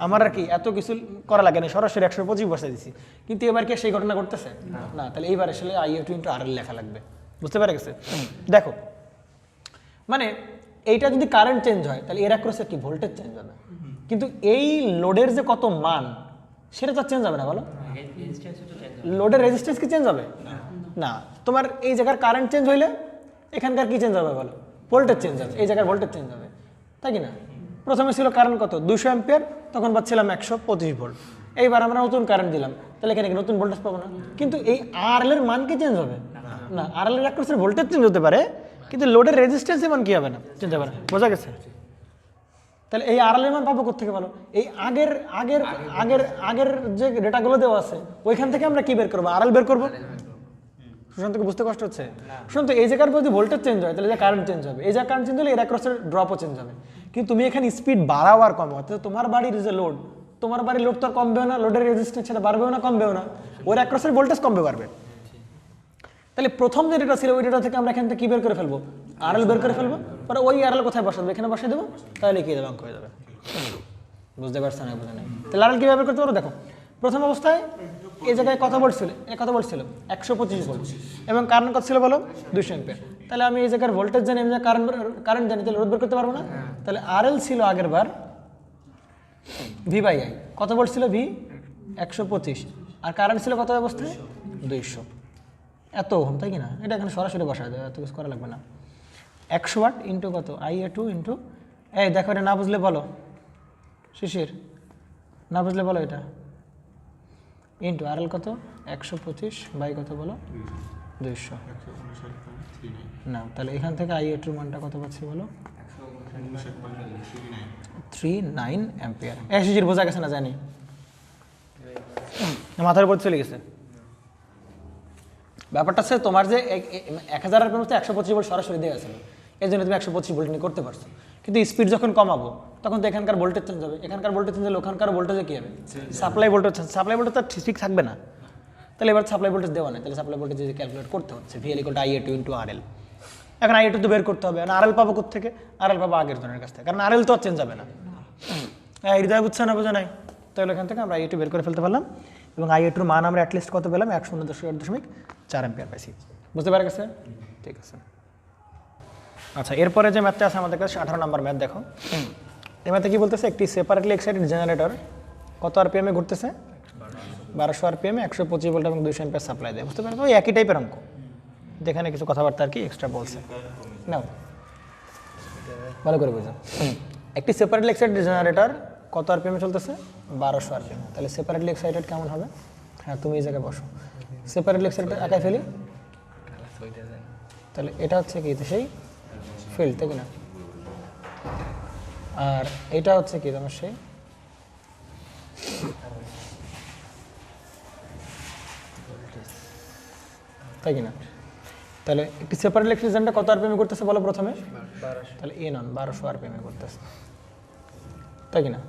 আমার আর কি এত কিছু করা লাগে না সরাসরি 125 বসাই দিছি কিন্তু এবার কি সেই ঘটনা ঘটতেছে না তাহলে এইবার আসলে IA2 ইনটু RL লেখা লাগবে বুঝতে পেরে গেছে দেখো মানে এইটা যদি কারেন্ট চেঞ্জ হয় তাহলে এর অ্যাক্রসে কি ভোল্টেজ চেঞ্জ হবে কিন্তু এই লোডের যে কত মান সেটা তো চেঞ্জ হবে না বলো লোডের রেজিস্ট্যান্স কি চেঞ্জ হবে না তোমার এই জায়গার কারেন্ট চেঞ্জ হইলে এখানকার কি চেঞ্জ হবে বলো ভোল্টেজ চেঞ্জ হবে এই জায়গার ভোল্টেজ চেঞ্জ হবে তাই কি না প্রথমে ছিল কারেন্ট কত 200 অ্যাম্পিয়ার তখন পাচ্ছিলাম 125 ভোল্ট এইবার আমরা নতুন কারেন্ট দিলাম তাহলে এখানে কি নতুন ভোল্টেজ পাবো না কিন্তু এই RL এর মান কি চেঞ্জ হবে না RL এর অ্যাক্রসের ভোল্টেজ চেঞ্জ হতে পারে কিন্তু লোডের রেজিস্ট্যান্সের মান কি হবে না চেঞ্জ হবে না বোঝা গেছে তাহলে এই RL এর মান পাবো কোত্থেকে বলো এই আগের আগের আগের আগের যে ডেটাগুলো দেওয়া আছে ওইখান থেকে আমরা কি বের করবো RL বের করবো সুশান্তকে বুঝতে কষ্ট হচ্ছে সুশান্ত এই জায়গার যদি ভোল্টেজ চেঞ্জ হয় তাহলে যে কারেন্ট চেঞ্জ হবে এই জায়গা কারেন্ট চেঞ্জ হলে এর অ্যাক্রসের ড্রপও চেঞ্জ হবে কিন্তু তুমি এখানে স্পিড বাড়াও আর কমাও তাহলে তোমার বাড়ির যে লোড তোমার বাড়ির লোড তো আর কমবেও না লোডের রেজিস্ট্যান্স সেটা বাড়বেও না কমবেও না ওর অ্যাক্রসের ভোল্টেজ কমবে বাড়বে তাহলে প্রথম যে ডেটা ছিল ওই ডেটা থেকে আমরা এখান থেকে কি বের করে ফেলবো RL বের করে ফেলবো পরে ওই RL কোথায় বসাবো এখানে বসিয়ে দেবো তাহলে কি দেবে অঙ্ক হয়ে যাবে বুঝতে পারছো না বুঝে নাই তাহলে RL কীভাবে বের করতে পারো দেখো প্রথম অবস্থায় এই জায়গায় কত বলছিল 125 ভোল্ট এবং কারেন্ট কত ছিল বলো 200 অ্যাম্পিয়ার তাহলে আমি এই জায়গার ভোল্টেজ জানি আমি কারেন্ট জানি তাহলে রোধ বের করতে পারবো না তাহলে RL ছিল আগের বার V/I কত ভোল্ট ছিল V 125 আর কারেন্ট ছিল কত অবস্থায় 200 এত ওহম তাই কি না এটা এখানে সরাসরি বসায় দেয় এত কিছু করা লাগবে না 100 ওয়াট ইন্টু কত IA2 ইন্টু এই দেখো এটা না বুঝলে বলো শিশির না বুঝলে বলো এটা ইন্টু RL কত 125 বাই কত বলো 200 না তাহলে এখান থেকে IA2 মানটা কত পাচ্ছি বলো 39 অ্যাম্পিয়ার শিশির বোঝা গেছে না জানি মাথার উপর চলে গেছে ব্যাপারটা হচ্ছে তোমার যে 1000 RPM হচ্ছে 125 ভোল্ট সরাসরি দেওয়া আছে এই জন্য তুমি 125 ভোল্ট নিয়ে করতে পারছো কিন্তু স্পিড যখন কমাবো তখন তো এখানকার ভোল্টেজ চেঞ্জ হবে এখানকার ভোল্টেজ চেঞ্জ হলে ওখানকার ভোল্টেজে কী হবে সাপ্লাই ভোল্টেজ তো ঠিক থাকবে না তাহলে এবার সাপ্লাই ভোল্টেজ দেওয়া নেই তাহলে সাপ্লাই ভোল্টেজ ক্যালকুলেট করতে হচ্ছে VL = IA2 * RL এখন IA2 তো বের করতে হবে আর RL পাবো কোত্থেকে RL পাবো আগের জনের কাছ থেকে কারণ RL তো আর চেঞ্জ হবে না হৃদয় বুঝছে না বোঝা নাই তাহলে এখান থেকে আমরা IA2 বের করে ফেলতে পারলাম এবং IA2 এর মান আমরা অ্যাটলিস্ট কত পেলাম 109.4 অ্যাম্পিয়ার পাইছি বুঝতে পারা গেছে ঠিক আছে আচ্ছা এরপরে যে ম্যাথটা আছে আমাদের কাছে 18 নম্বর ম্যাথ দেখো এই ম্যাথে কি বলতেছে একটি সেপারেটলি এক্সাইটেড জেনারেটর কত আরপিএম এ ঘুরতেছে 1200 আরপিএম 125 ভোল্ট এবং 200 অ্যাম্পিয়ার সাপ্লাই দেয় বুঝতে পারছো ওই একই টাইপের অঙ্ক যেখানে কিছু কথাবার্তা আর কি এক্সট্রা বলছে নাও ভালো করে বুঝো একটি সেপারেটলি এক্সাইটেড জেনারেটর কত আরপিএম এ চলতেছে 1200 আরপিএম তাহলে সেপারেটলি এক্সাইটেড কেমন হবে হ্যাঁ তুমি এই জায়গায় বসো সেপারেটলি এক্সাইটেড একাই ফেলি তাহলে এটা হচ্ছে কি সেই ফিল্ড তাই না আর এটা হচ্ছে কি তোমার সেই তাই কিনা তাহলে একটি সেপারেট ইলেকট্রিসিয়ানটা কত আরপিএম করতেছে বলো প্রথমে 1200 তাহলে এ নন 1200 আরপিএম করতেছে তাই কিনা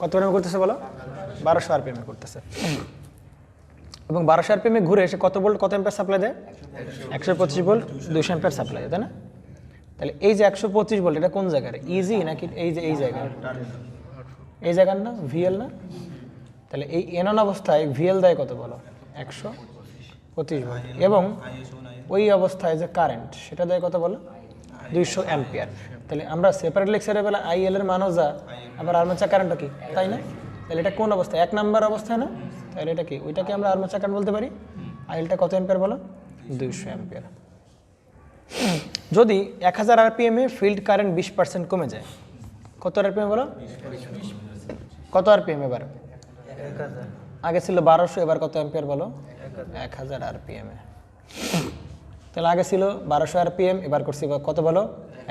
কত আরপিএম করতেছে বলো 1200 আরপিএম করতেছে এবং 1200 আরপিএম ঘুরে এসে কত ভোল্ট কত অ্যাম্পিয়ার সাপ্লাই দেয় 125 ভোল্ট 200 অ্যাম্পিয়ার সাপ্লাই দেয় তাই না তাহলে এই যে 125 ভোল্ট এটা কোন জায়গার ইজি নাকি এই যে এই জায়গার না ভিএল না তাহলে এই এনন অবস্থায় ভিএল দেয় কত বলো 125 ভোল্ট এবং ওই অবস্থায় যে কারেন্ট সেটা দেয় কত বলো 200 অ্যাম্পিয়ার তাহলে আমরা সেপারেট লেকচারে বেলা আইএল এর মানও যা আবার আর্মেচার কারেন্টটা কি তাই না তাহলে এটা কোন অবস্থায় 1 নাম্বার অবস্থায় না তাহলে এটা কি ওইটাকে আমরা আর্মেচার কারেন্ট বলতে পারি আইএলটা কত অ্যাম্পিয়ার বলো 200 অ্যাম্পিয়ার যদি 1000 আরপিএম এ ফিল্ড কারেন্ট 20% কমে যায় কত আরপিএম বলো কত আরপিএম এবার 1000 আগে ছিল 1200 এবার কত অ্যাম্পিয়ার বলো 1000 আরপিএম এ তাহলে আগে ছিল 1200 আরপিএম এবার করছি কত বলো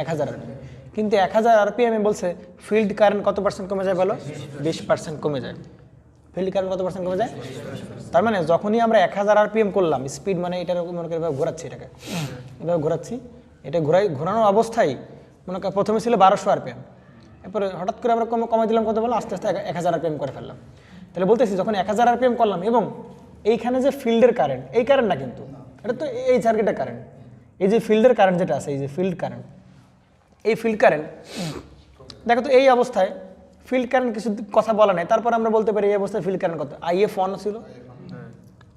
1000 আরপিএম কিন্তু 1000 আরপিএম এ বলছে ফিল্ড কারেন্ট কত পার্সেন্ট কমে যায় বলো 20% কমে যায় ফিল্ড কারেন্ট কত পার্সেন্ট কমে যায়? তার মানে যখনই আমরা 1000 আরপিএম করলাম, স্পিড মানে এটার মনে করে ঘোরাচ্ছি, এটাকে এভাবে ঘোরাচ্ছি, এটা ঘোরানোর অবস্থায় মনে করেন প্রথমে ছিল 1200 আরপিএম, এরপরে হঠাৎ করে আমরা কমাই দিলাম কত বলো, আস্তে আস্তে 1000 আরপিএম করে ফেললাম। তাহলে বলতেছি যখন 1000 আরপিএম করলাম এবং এইখানে যে ফিল্ডের কারেন্ট, এই কারেন্ট না কিন্তু, এটা তো এই সার্কিটের কারেন্ট, এই যে ফিল্ডের কারেন্ট যেটা আছে, এই যে ফিল্ড কারেন্ট, এই ফিল্ড কারেন্ট দেখো তো এই অবস্থায় ফিল্ড কারেন্ট কিছু কথা বলা নাই, তারপর আমরা বলতে পারি এই অবস্থায় ফিল্ড কারেন্ট কত, IF অন ছিল,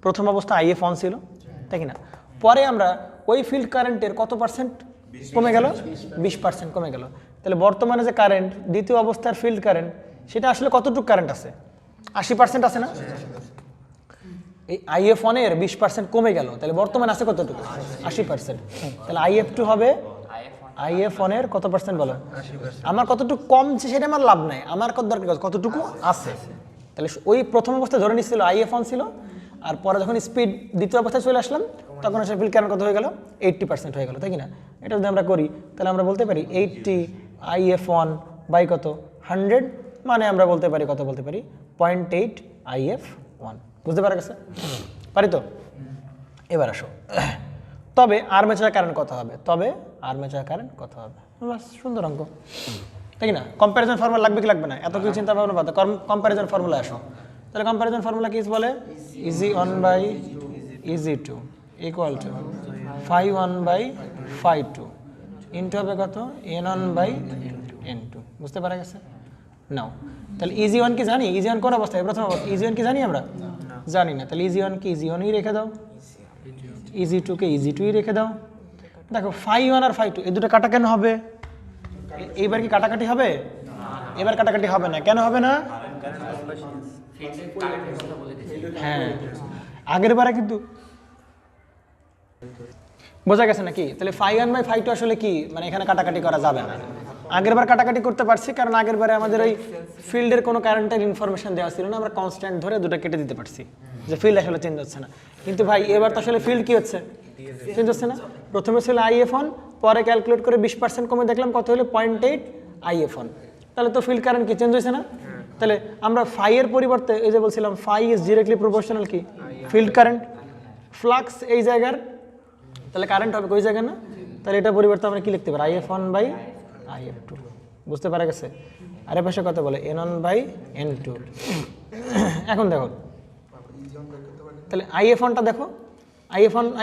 প্রথম অবস্থা IF অন ছিল, তাই কি না? পরে আমরা ওই ফিল্ড কারেন্টের কত পার্সেন্ট কমে গেল, 20% কমে গেল। তাহলে বর্তমানে যে কারেন্ট দ্বিতীয় অবস্থার ফিল্ড কারেন্ট, সেটা আসলে কতটুকু কারেন্ট আছে? 80% আছে না? এই IF অনের 20% কমে গেল, তাহলে বর্তমানে আছে কতটুকু? 80%। তাহলে IF2 হবে IF অনের কত পার্সেন্ট বলো? আমার কতটুকু কমছে সেটা আমার লাভ নাই, আমার কত দরকার কতটুকু আছে। তাহলে ওই প্রথম অবস্থায় ধরে নিচ্ছিল IF অন ছিল, আর পরে যখন স্পিড দ্বিতীয় অবস্থায় চলে আসলাম তখন আসলে ফিল্ড কারেন্ট কত হয়ে গেল? 80% হয়ে গেল, তাই কি না? এটা যদি আমরা করি তাহলে আমরা বলতে পারি 80 IF অন বাই কত 100, মানে আমরা বলতে পারি কত বলতে পারি 0.8 IF অন। বুঝতে পারা গেছে? পারি তো? এবার আসো, তবে আর্মেচার কারেন্ট কত হবে? তবে আর্মেচার কারেন্ট কত হবে? বাস, সুন্দর অঙ্ক, তাই কি না? কম্প্যারিজন ফর্মুলা লাগবে কি লাগবে না? এত কিছু চিন্তা ভাবনা বাদ, কম্প্যারিজন ফর্মুলা আসো। তাহলে কম্প্যারিজন ফর্মুলা কি বলে? EG1 by EG2 equal to φ1 by φ2 into হবে কত? N1 by N2। বুঝতে পারা গেছে? নাও তাহলে EG1 কি জানি? EG1 কোন অবস্থায়? প্রথম অবস্থা। EG1 কি জানি আমরা? জানি না। তাহলে EG1 কি EG1ই রেখে দাও, EG2 কে EG2ই রেখে দাও। দেখো φ1 আর φ2 এই দুটো কাটা কেন হবে? এইবার কি কাটাকাটি হবে? এবার কাটাকাটি হবে না। কেন হবে না? হ্যাঁ, আগের বারে কিন্তু বোঝা গেছে নাকি? তাহলে φ1 বাই φ2 আসলে কি, মানে এখানে কাটাকাটি করা যাবে না। আগের বার কাটাকাটি করতে পারছি কারণ আগের বারে আমাদের ওই ফিল্ডের কোনো কারেন্টের ইনফরমেশন দেওয়া ছিল না, আমরা কনস্ট্যান্ট ধরে দুটো কেটে দিতে পারছি যে ফিল্ড আসলে চেঞ্জ হচ্ছে না। কিন্তু ভাই এবার তো আসলে ফিল্ড কি হচ্ছে? চেঞ্জ হচ্ছে না। প্রথমে ছিল IF অন, পরে ক্যালকুলেট করে 20% কমে দেখলাম কত হলো 0.8 IF অন। তাহলে তো ফিল্ড কারেন্ট কি চেঞ্জ হয়েছে না? তাহলে আমরা ফাই এর পরিবর্তে এই যে বলছিলাম ফাই ইজ ডিরেক্টলি প্রপোর্শনাল কি ফিল্ড কারেন্ট, ফ্লাক্স এই জায়গার, তাহলে কারেন্ট হবে ওই জায়গায় না? তাহলে এটা পরিবর্তে আমরা কি লিখতে পারি? IF1 by IF2। বুঝতে পারা গেছে? আর এর পাশে কত বলে? N1 by N2। এখন দেখো তাহলে IF1টা দেখো,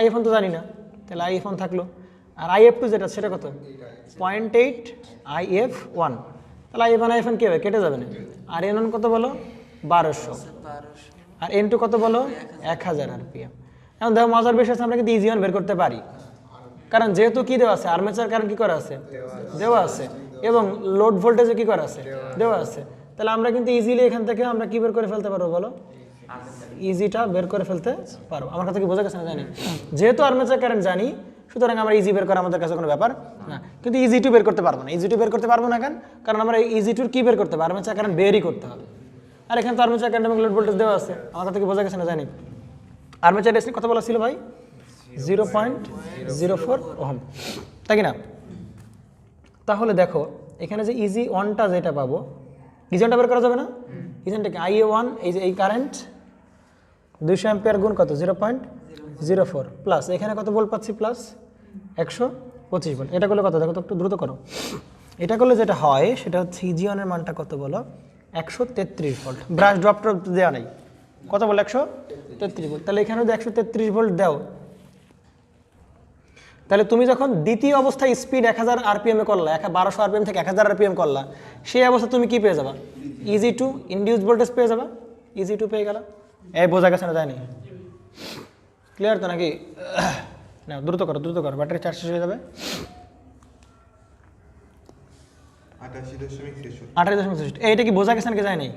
IF1 তো জানি না, তাহলে IF1 থাকলো। আর IF2 যেটা সেটা কত? 0.8 IF1। তাহলে IF1 কি হবে? কেটে যাবে না। আর N1 কত বলো? 1200। আর N2 কত বলো? 1000 RPM। এখন দেখো মজার বিষয় আছে, আমরা কিন্তু EG1 বের করতে পারি, কারণ যেহেতু কি দেওয়া আছে, আর্মেচার কারেন্ট কি করা আছে? দেওয়া আছে, এবং লোড ভোল্টেজও কি করা আছে? দেওয়া আছে। তাহলে আমরা কিন্তু ইজিলি এখান থেকে আমরা কি বের করে ফেলতে পারবো বলো? ইজিটা বের করে ফেলতে পারবো। আমার কাছে কি বোঝা গেছে না? জানি যেহেতু আর্মেচার কারেন্ট জানি, সুতরাং আমরা ইজি বের করা আমাদের কাছে কোনো ব্যাপার না। কিন্তু EG2 বের করতে পারবো না। EG2 বের করতে পারবো না কেন? কারণ আমরা EG2 কি বের করতে হবে? আর্মেচার কারেন্ট বেরই করতে হবে। আর এখানে তো আর্মেচার কারেন্ট এবং লোড ভোল্টেজ দেওয়া আছে। আমার কাছে কি বোঝা গেছে না? জানি আর্মেচার রেজিস্ট্যান্স কত বলা ছিল ভাই? 0.04 ওহম, তাই কি না? তাহলে দেখো এখানে যে EG1টা যেটা পাবো, EG1টা বের করা যাবে না? EG1টা কি? IA1 এই যে এই কারেন্ট 200 অ্যাম্পিয়ার গুণ কত? 0.04 প্লাস এখানে কত ভোল্ট পাচ্ছি? Plus 125 volt. এটা করলে কত? দেখো তো একটু দ্রুত করো। এটা করলে যেটা হয় সেটা হচ্ছে EG1 এর মানটা কত বলো? 133 ভোল্ট। ব্রাশ ড্রপ দেওয়া নেই। কত বল? 133 ভোল্ট। তাহলে এখানে যদি 133 ভোল্ট দাও, তাহলে তুমি যখন দ্বিতীয় অবস্থায় স্পিড 1000 RPM এ করলা, 1200 RPM থেকে 1000 RPM করলা, সেই অবস্থা তুমি কি পেয়ে যাবা? EG2 ইনডিউসড ভোল্টেজ পেয়ে যাবা। EG2 পেয়ে গেলা। এই বোঝা গেছে না? জানি ক্লিয়ার তো নাকি? না, দ্রুত করো দ্রুত করো, ব্যাটারি চার্জ শেষ হয়ে যাবে। 28.66। এইটা কি বোঝা গেছে নাকি? যায় নাই?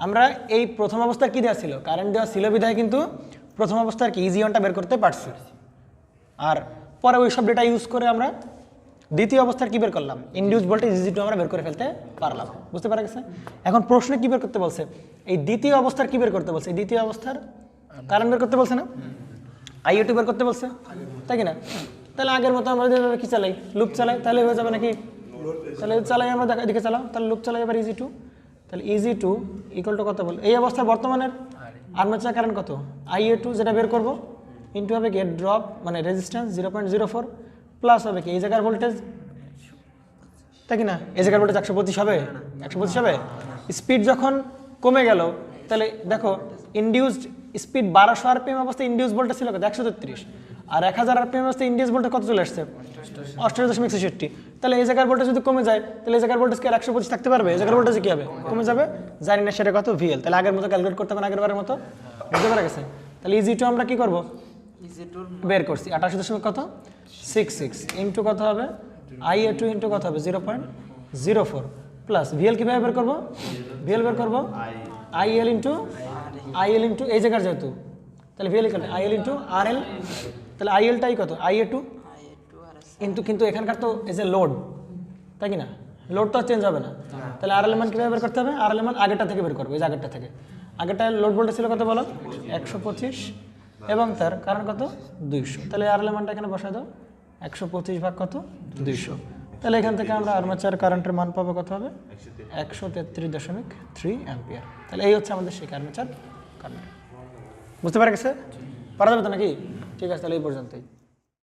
আমরা এই প্রথম অবস্থার কি দেওয়া ছিল? কারেন্ট দেওয়া ছিল বিধায় কিন্তু প্রথম অবস্থার কি EG1টা বের করতে পারছি। আর পরে ওই সব ডেটা ইউজ করে আমরা দ্বিতীয় অবস্থার কি বের করলাম? ইনডিউসড ভোল্টেজ EG2 আমরা বের করে ফেলতে পারলাম। বুঝতে পারা গেছে? এখন প্রশ্নে কি বের করতে বলছে? এই দ্বিতীয় অবস্থার কি বের করতে বলছে? এই দ্বিতীয় অবস্থার কারেন্ট বের করতে বলছে না? IA2 বের করতে বলছে, তাই কি না? তাহলে আগের মতো আমরা কি চালাই? লুপ চালাই, তাহলে হয়ে যাবে নাকি? তাহলে চালাই আমরা দিকে চালাও, তাহলে লুপ চালাই এবার EG2। তাহলে ইজি টু ইকুয়াল টু কত বল এই অবস্থায় বর্তমানের আর্মেচার কারেন্ট কত IA2 যেটা বের করব ইনটু হবে কি ড্রপ মানে রেজিস্ট্যান্স 0.04 প্লাস হবে কি এই জায়গার ভোল্টেজ তাই কি না এই জায়গার ভোল্টেজ 125 হবে 125 হবে স্পিড যখন কমে গেল তাহলে দেখো ইনডিউসড স্পিড 1200 আরপিএম অবস্থায় ইনডিউস ভোল্টেজ ছিল কত 133 আর 1000 আরপিএম অবস্থায় ইনডিউস ভোল্টেজ কত চলে আসছে 88.66 তাহলে এই জায়গার ভোল্টেজ যদি কমে যায় তাহলে এই জায়গার ভোল্টেজ কি আর 125 থাকতে পারবে এই জায়গার ভোল্টেজ কি হবে কমে যাবে জানি না সেটা কত VL তাহলে আগের মতো ক্যালকুলেট করতে হবে না আগের বারের মতো বুঝতে পারা গেছে তাহলে ইজি টু আমরা কি করব বের করছি 88 কত 66 ইনটু কত হবে IA2 ইনটু কত হবে 0.04 প্লাস VL কিভাবে বের করব VL বের করব IL ইনটু এই জায়গার যেহেতু তাহলে VL equal IL into RL তাহলে IL টাই কত IA2 কিন্তু এখানকার তো এই যে লোড তাই কি না লোড তো চেঞ্জ হবে না তাহলে RL মান কিভাবে বের করতে হবে RL মান আগেরটা থেকে বের করব এই আগেরটা থেকে আগেরটা লোড ভোল্টেজ ছিল কত বলো 125 এবং তার কারণ কত 200 তাহলে RL মানটা এখানে বসায় দাও 125 ভাগ কত 200 তাহলে এখান থেকে আমরা আর্মেচার কারেন্টের মান পাবো কত হবে 133.3 অ্যাম্পিয়ার তাহলে এই হচ্ছে আমাদের সেই আর্মেচার কারেন্ট বুঝতে পারা গেছে পারা যাবে তো নাকি ঠিক আছে তাহলে এই পর্যন্তই